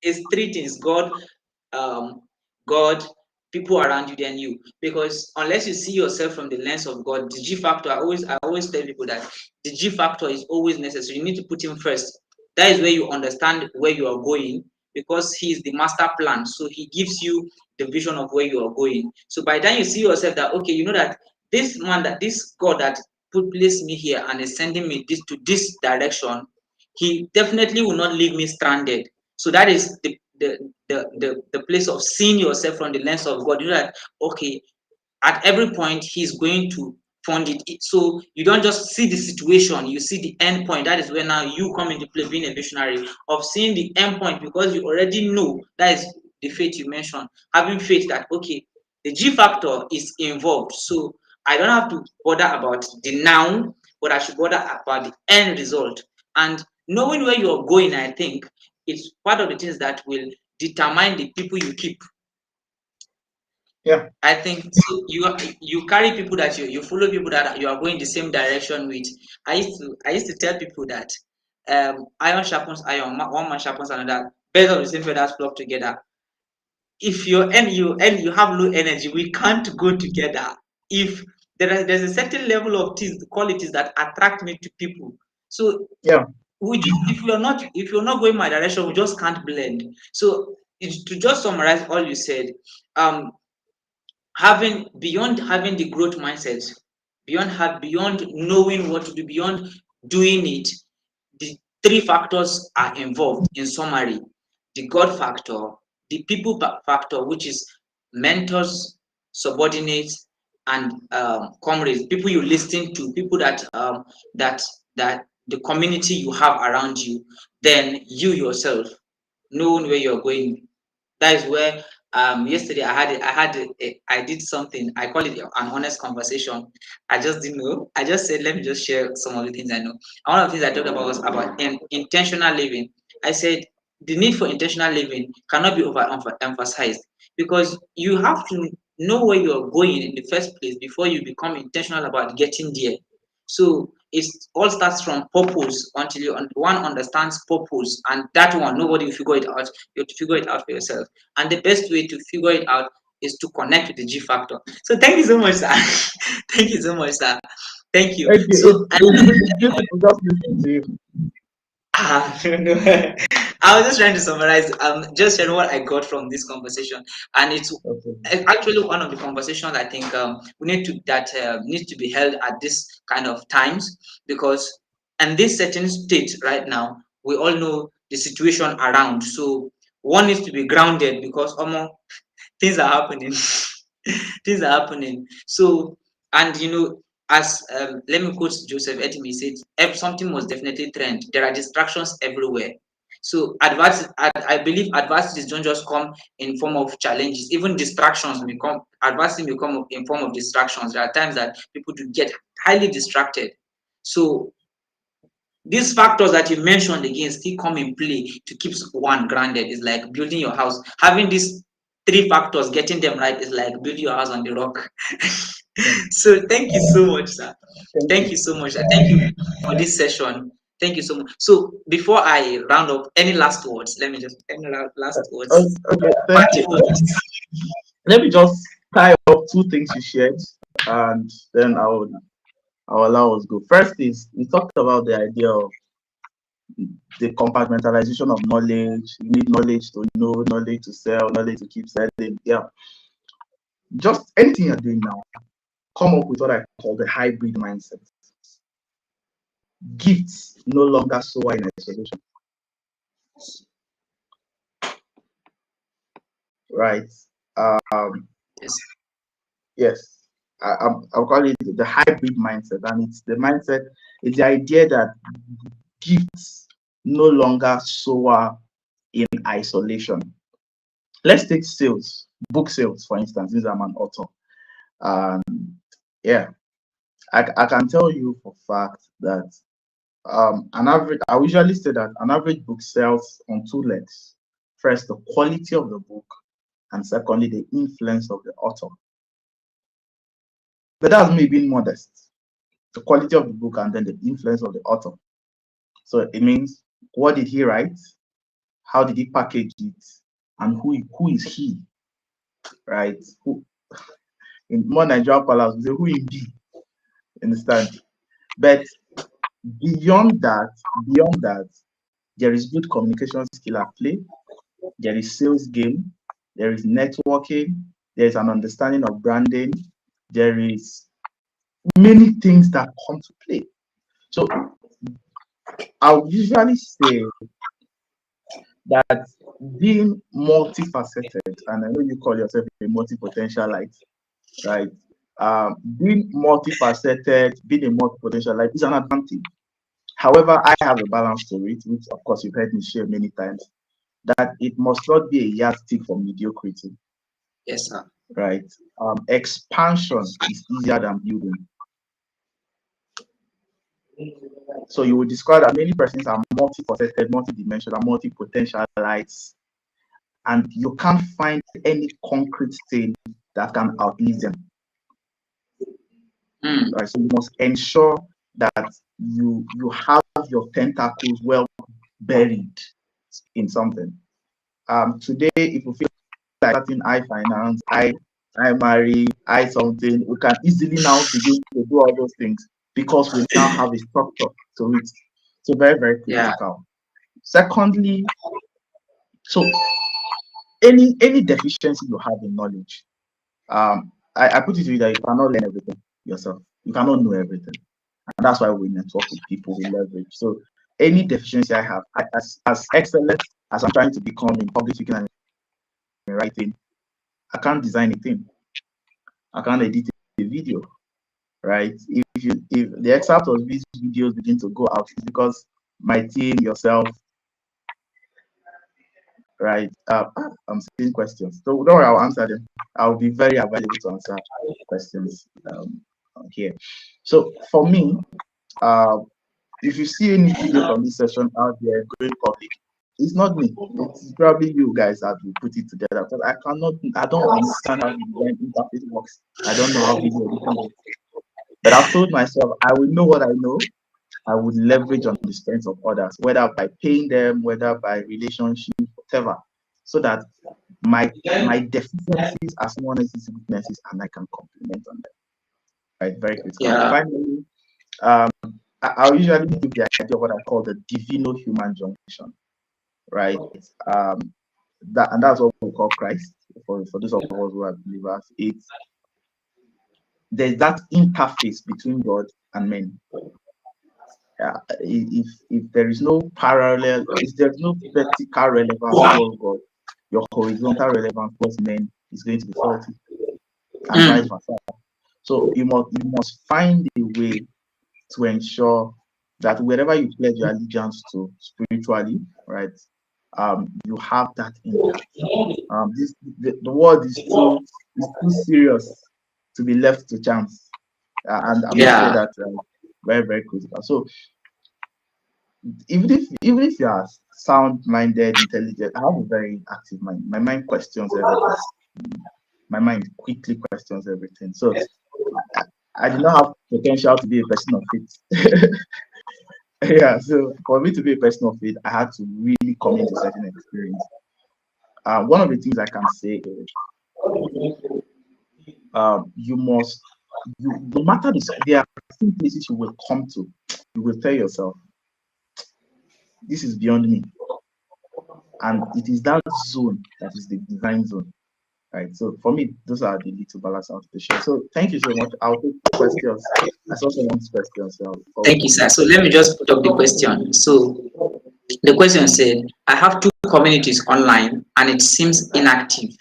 It's three things: God, um, God, people around you, then you. Because unless you see yourself from the lens of God, the G factor. I always tell people that the G factor is always necessary. You need to put him first. That is where you understand where you are going, because he is the master plan. So he gives you the vision of where you are going. So by the time you see yourself that, okay, you know that this man, that this God that put place me here and is sending me this direction, he definitely will not leave me stranded. So that is the place of seeing yourself from the lens of God. You know that, okay, at every point he's going to fund it. So you don't just see the situation, you see the end point. That is where now you come into play, being a visionary of seeing the end point, because you already know. That is the faith you mentioned, having faith that, okay, the G factor is involved, so I don't have to bother about the now, but I should bother about the end result. And knowing where you're going, I think it's part of the things that will determine the people you keep. Yeah. I think so. You carry people that you follow, people that you are going the same direction with. I used to tell people that iron sharpens iron, one man sharpens another. Birds of the same feathers flock together. if you have low energy, we can't go together. If there's a certain level of things, qualities that attract me to people. So Yeah. if you're not going my direction, we just can't blend. So to just summarize all you said, um having the growth mindset, beyond knowing what to do, beyond doing it, the three factors are involved. In summary, the God factor, the people factor, which is mentors, subordinates, and comrades, people you listen to, people that that the community you have around you. Then you yourself, knowing where you're going. That is where yesterday I did something. I call it an honest conversation. I just didn't know. I just said, let me just share some of the things I know. And one of the things I talked about was about intentional living. I said the need for intentional living cannot be overemphasized, because you have to know where you're going in the first place before you become intentional about getting there. So it all starts from purpose. Until one understands purpose, and that one nobody will figure it out. You have to figure it out for yourself. And the best way to figure it out is to connect with the G factor. So thank you so much, sir. Thank you so much, sir. Thank you. Thank you. So I It's beautiful just listening to you. no. I was just trying to summarize. Just sharing what I got from this conversation, and it's Okay. actually one of the conversations I think we need to that needs to be held at this kind of times, because in this certain state right now, we all know the situation around. So one needs to be grounded, because things are happening. Things are happening. So, and as let me quote Joseph Etimi, he said, something must definitely trend. There are distractions everywhere. So I believe adversities don't just come in form of challenges. Even distractions may come. Adversity may come in form of distractions. There are times that people do get highly distracted. So these factors that you mentioned again still come in play to keep one grounded. It's like building your house. Having these three factors, getting them right, is like building your house on the rock. Yeah. So thank you so much, sir. Thank Thank you. you so much, sir. Thank you for this session. Thank you so much. So before I round up, any last words? Let me just last words. Okay, thank Party you. words. Let me just tie up two things you shared, and then I'll allow us go. First is we talked about the idea of the compartmentalization of knowledge. You need knowledge to know, knowledge to sell, knowledge to keep selling. Yeah. Just anything you're doing now, come up with what I call the hybrid mindset. Gifts no longer soar in isolation, right? Um, Yes. yes, I'll call it the hybrid mindset, and it's the mindset. It's the idea that gifts no longer soar in isolation. Let's take sales, book sales, for instance, since I'm an author. Um, yeah, I can tell you for fact that an average, I usually say that an average book sells on two legs. First, the quality of the book, and secondly, the influence of the author. But that's me being modest. The quality of the book and then the influence of the author. So it means, what did he write? How did he package it? And who is he? Right? Who in more Nigerian parlance, we say who in be, understand? But beyond that, there is good communication skill at play, there is sales game, there is networking, there is an understanding of branding, there is many things that come to play. So I'll usually say that being multifaceted, and I know you call yourself a multi-potentialite, right? Being multifaceted, being a multi-potentialite is an advantage. However, I have a balance to it, which of course you've heard me share many times, that it must not be a yardstick for mediocrity, Yes, sir. right? Expansion is easier than building. So you would describe that many persons are multifaceted, multidimensional, multi-potentialites, and you can't find any concrete thing that can outlive them. Mm. Right? So you must ensure that you have your tentacles well buried in something. Today, if you feel like starting I finance, I marry, I something, we can easily now begin to do all those things because we now have a structure to it. So very, very Yeah. critical. Secondly, so any deficiency you have in knowledge, I put it to you that you cannot learn everything yourself. You cannot know everything. And that's why we network with people, we leverage. So any deficiency I have, as excellent as I'm trying to become in public speaking and in writing, I can't design a thing. I can't edit a video, right? If the excerpt of these videos begin to go out, it's because my team, yourself, right? I'm seeing questions. So don't worry, I'll answer them. I'll be very available to answer questions here. So for me, if you see any video from this session out there going public, it's not me. It's probably you guys that will put it together. But I don't understand how the design interface works. I don't know how video editing works. But I've told myself I will know what I know. I would leverage on the strengths of others, whether by paying them, whether by relationship, whatever, so that my deficiencies are someone else's weaknesses and I can complement on them. Right, very critical. Yeah. Finally, I'll usually give the idea of what I call the divino-human junction, right? Um, that's what we call Christ for those of us who are believers. There's that interface between God and men. If there is no parallel, if there's no vertical relevance towards God, your horizontal relevance towards men is going to be faulty, and vice versa. So you must find a way to ensure that wherever you pledge your allegiance to spiritually, right, you have that intact. The world is too serious to be left to chance, and I must say that very, very critical. So even if you are sound-minded, intelligent, I have a very active mind. My mind questions everything. My mind quickly questions everything. So I do not have potential to be a person of faith. Yeah, so for me to be a person of faith, I had to really come into certain experience. One of the things I can say is no matter there are some places you will come to, you will tell yourself, this is beyond me. And it is that zone that is the design zone. Right. So for me, those are the little balance I want to share. So thank you so much. I'll take questions. I saw someone's questions. So Thank you, sir. So let me just put up the question. So the question said, I have two communities online and it seems inactive.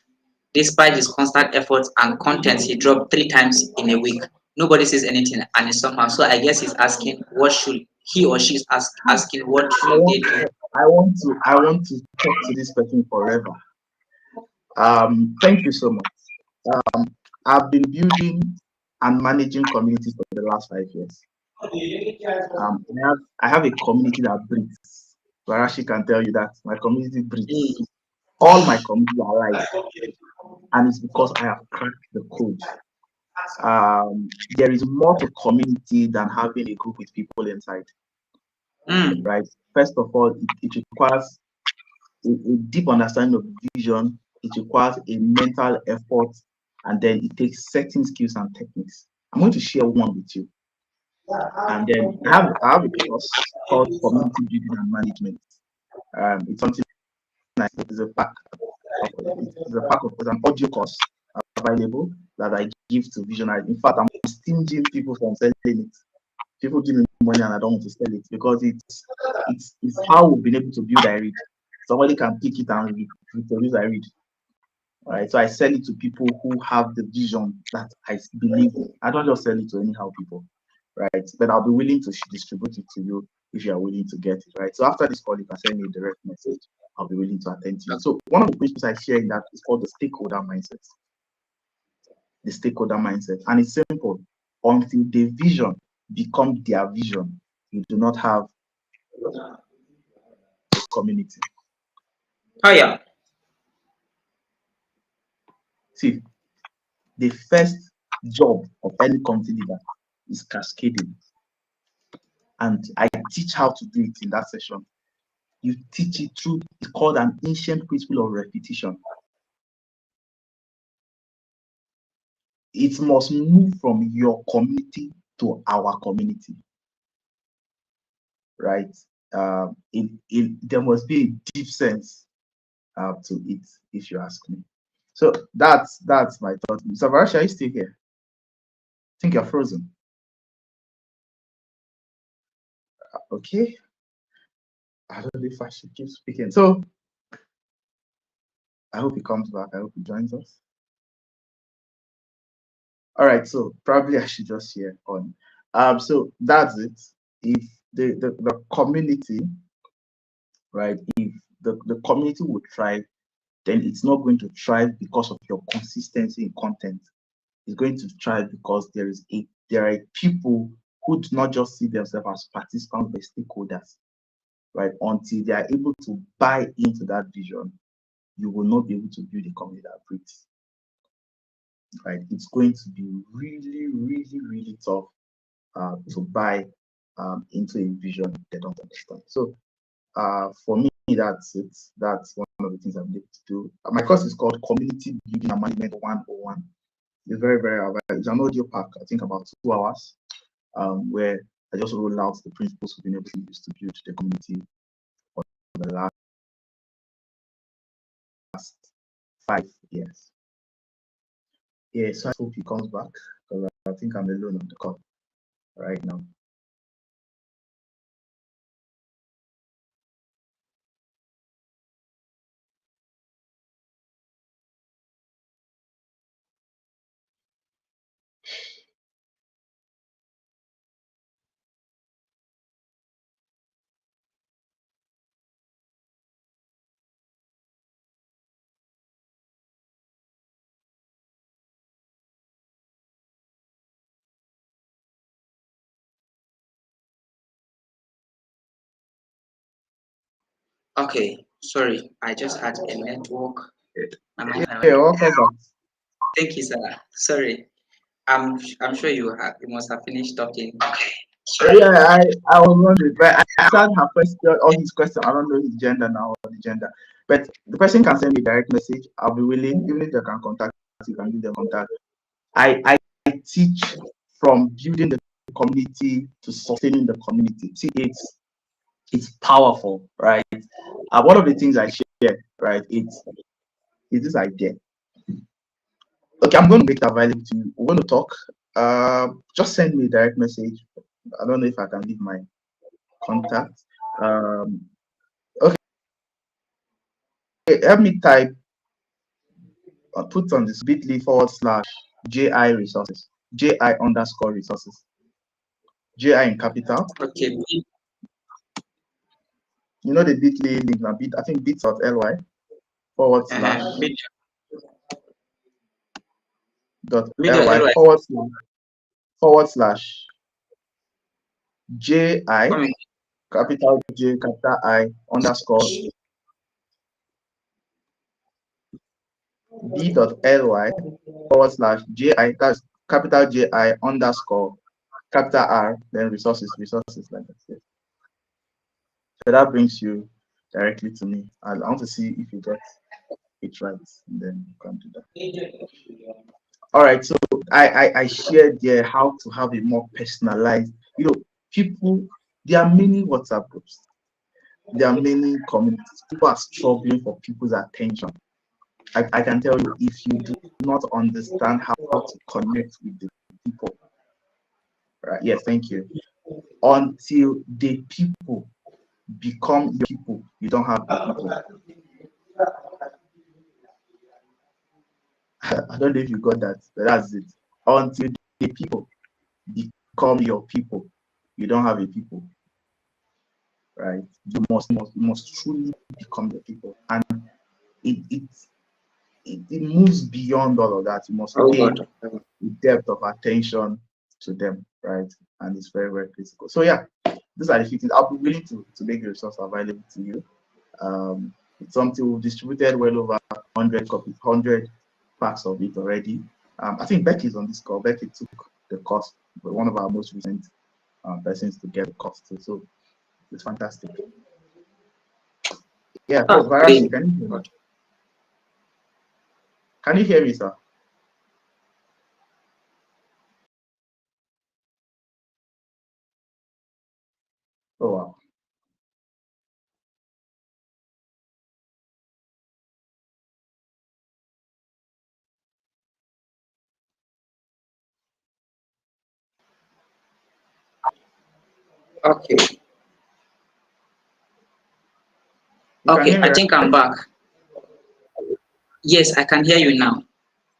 Despite his constant efforts and contents, he dropped 3 times in a week. Nobody says anything and it's somehow. So I guess he's asking what should he or she is asking what should they do? I want to talk to this person forever. Thank you so much. I've been building and managing communities for the last 5 years. I have a community that breathes. Warashi can tell you that my community breathes. All my communities are alive, and it's because I have cracked the code. There is more to community than having a group with people inside. Right. First of all, it requires a deep understanding of vision. It requires a mental effort, and then it takes certain skills and techniques. I'm going to share one with you. And then I have a course called Community Building and Management. It's something like it's a pack. It's an audio course available that I give to visionaries. In fact, I'm stinging people from selling it. People give me money and I don't want to sell it because it's how we've been able to build I read. Somebody can pick it and reproduce I read. All right, so I sell it to people who have the vision that I believe in. I don't just sell it to anyhow people, right? But I'll be willing to distribute it to you if you are willing to get it, right? So after this call, you can send me a direct message. I'll be willing to attend to you. So one of the principles I share in that is called the stakeholder mindset. The stakeholder mindset, and it's simple. Until the vision become their vision, you do not have a community. Oh yeah. See, the first job of any community leader is cascading. And I teach how to do it in that session. You teach it through, it's called an ancient principle of repetition. it must move from your community to our community, right? There must be a deep sense to it, if you ask me. So that's my thought. Mr. Barash, are you still here? I think you're frozen. Okay. I don't know if I should keep speaking. So I hope he comes back. I hope he joins us. All right. So probably I should just share on. So that's it. If the community, right? If the community would thrive, then it's not going to thrive because of your consistency in content. It's going to thrive because there are people who do not just see themselves as participants but stakeholders, right? Until they are able to buy into that vision, you will not be able to build a company that breathes, right? It's going to be really, really, really tough to buy into a vision they don't understand. So for me, that's it. That's one of the things I'm able to do. My course is called Community Building and Management 101. It's very, very available. It's an audio pack, I think about 2 hours, where I just roll out the principles we've been able to use to build the community for the last 5 years. Yeah, so I hope he comes back because I think I'm alone on the call right now. Okay, sorry, I just had a network. Yeah, welcome back. Thank you, sir. Sorry, I'm sure you must have finished talking. Okay. Yeah, I was wondering, but I answered her question or his question. I don't know his gender now or the gender, but the person can send me a direct message. I'll be willing, even if they can contact you can give them contact. I teach from building the community to sustaining the community. See, it's powerful, right? One of the things I share, right, it's this idea. Okay, I'm going to make that available to you. We're going to talk. Just send me a direct message. I don't know if I can leave my contact. Okay, help me type. Put on this bit.ly/JI resources. JI underscore resources. JI in capital. Okay. You know the bit.ly link now. I think bit.ly / dot ly LY. / JI capital J capital I underscore bit.ly / JI, that's capital JI underscore capital R, then resources like that. Yes. So that brings you directly to me. I want to see if you got it right, and then you can do that. All right, so I shared there how to have a more personalized, people, there are many WhatsApp groups, there are many communities, people are struggling for people's attention. I can tell you, if you do not understand how to connect with the people, right? Yes, thank you. Until the people become your people, you don't have the people. I don't know if you got that, but that's it. Until the people become your people, you don't have a people, right? You must truly become the people, and it moves beyond all of that. You must pay the depth of attention to them, right? And it's very, very critical. So yeah, these are the few things. I'll be willing to make the resource available to you. It's something we've distributed well over 100 copies, 100 packs of it already. I think Becky's on this call. Becky took the course, but one of our most recent persons to get the course too. So it's fantastic. Yeah, so Varashi, can you hear me, sir? Okay. You can Okay, hear me, I think I'm right? back. Yes, I can hear you now.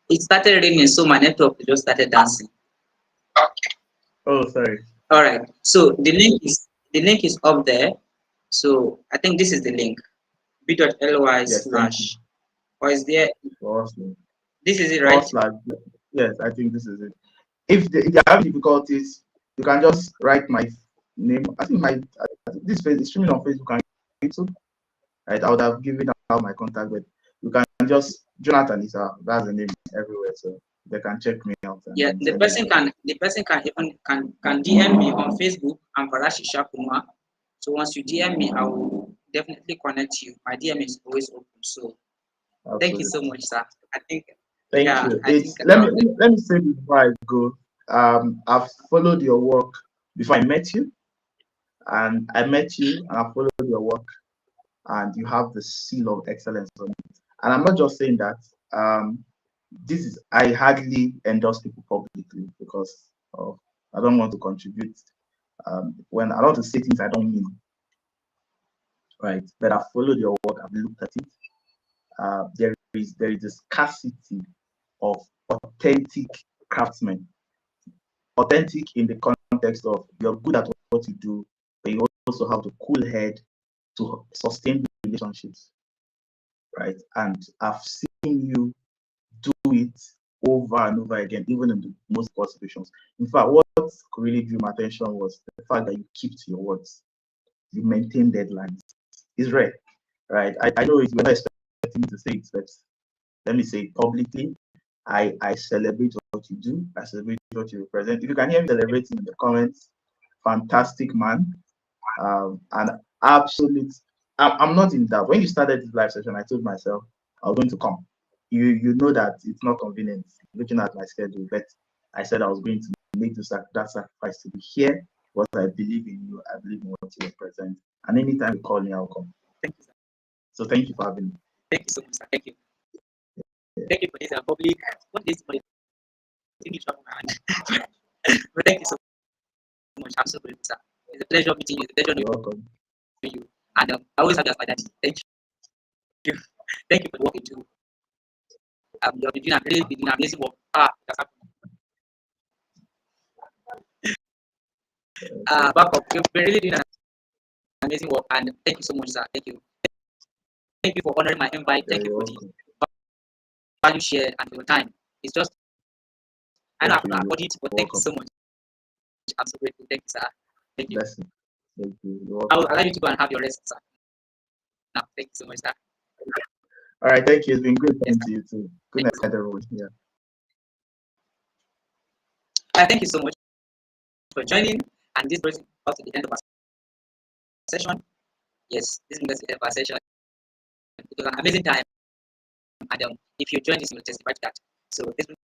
It started raining, so my network just started dancing. Oh, sorry. All right. So the link is up there. So I think this is the link. bit.ly Yes, thank you. slash or is there Forward slash. this is it, Forward right? slash. Yes, I think this is it. If you have difficulties, you can just write my name. I think this page is streaming on Facebook and YouTube. Right, I would have given out my contact, but you can just Jonathan Isa. That's the name everywhere, so they can check me out and Yeah, then the send me person money. can even can DM me on Facebook. I'm Parashi Shakuma. So once you DM me, I will definitely connect you. My DM is always open. So thank you so Absolutely. much, sir. I think Thank yeah, you. I think Let me say this before I go. I've followed your work before I met you, and I followed your work, and you have the seal of excellence on it. And I'm not just saying that. This is I hardly endorse people publicly because of I don't want to contribute when I don't want to say things I don't mean, right? But I've followed your work, I've looked at it. There is a scarcity of authentic craftsmen, authentic in the context of you're good at what you do, but you also have the cool head to sustain relationships, right? And I've seen you do it over and over again, even in the most difficult situations. In fact, what really drew my attention was the fact that you keep to your words, you maintain deadlines. It's rare, right? I know you're not expecting me to say it, but let me say it publicly. I celebrate what you do. I celebrate what you represent. If you can hear me celebrating in the comments, fantastic man. And absolute. I'm not in doubt. When you started this live session, I told myself I was going to come. You know that it's not convenient looking at my schedule, but I said I was going to make that sacrifice to be here because I believe in you. I believe in what you represent. And anytime you call me, I'll come. thank you, sir. So thank you for having me. Thank you so much, sir. Thank you. Thank you for this public what is for the English but thank you so much. I'm so grateful, sir. It's a pleasure meeting you. It's a pleasure You're knowing welcome. you. And I always have you as my daddy. Thank you. Thank you for the work you do. You've been doing really been doing amazing work. That's happened. Back up. You've been really doing an amazing work, and thank you so much, sir. Thank you. Thank you for honoring my invite. Yeah, Thank you you're for the welcome. value shared and for your time. It's just I know I Thank could you. afford it, but You're thank you welcome. so much. I'm so grateful. Thank you, sir. Thank you. Blessing. Thank you. You're I will welcome. allow you to go and have your rest, sir. Now, thank you so much, sir. All right. Thank you. It's been good Yes, talking sir. to you too. Good Thank night, you so much. everyone. Yeah. Thank you so much for joining. And this brings us to the end of our session. Yes, this brings us to the end of our session. It was an amazing time. And if you join this, you will testify to that. So this brings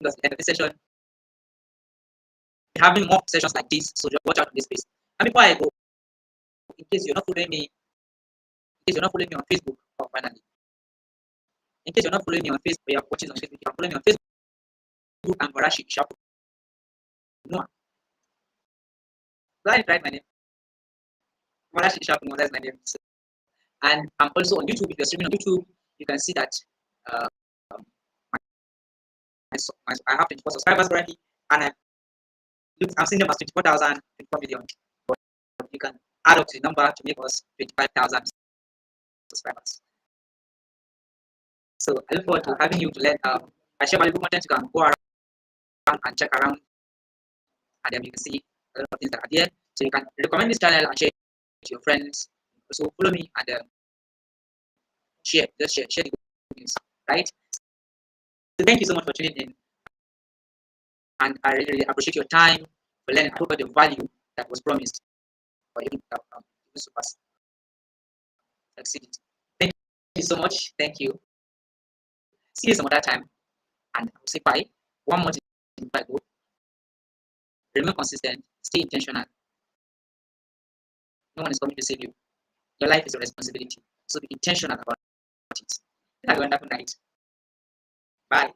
us to the end of the session. We're having more sessions like this, so just watch out for this space. And before I go, in case you're not following me, on Facebook, or finally, in case you're not following me on Facebook, you're watching on Facebook, you can follow me on Facebook and Barashi Shapu. No, right, my name. Barashi Shapu, that's my name. So, and I'm also on YouTube. If you're streaming on YouTube, you can see that uh, I have 24 subscribers currently, and I'm seeing them as 24,000, 24 million. But you can add up to the number to make us 25,000 subscribers. So I look forward to having you to let I share valuable content. You can go around and check around, and then you can see a lot of things that are there. So you can recommend this channel and share it to your friends. So follow me and share the good news, right? So thank you so much for tuning in, and I really, really appreciate your time for learning. I hope the value that was promised or even succeeded. Thank you so much. Thank you. See you some other time, and I'll say bye. One more thing before I go. Remain consistent. Stay intentional. No one is coming to save you. Your life is a responsibility. So be intentional about it. Have a wonderful night. Bye.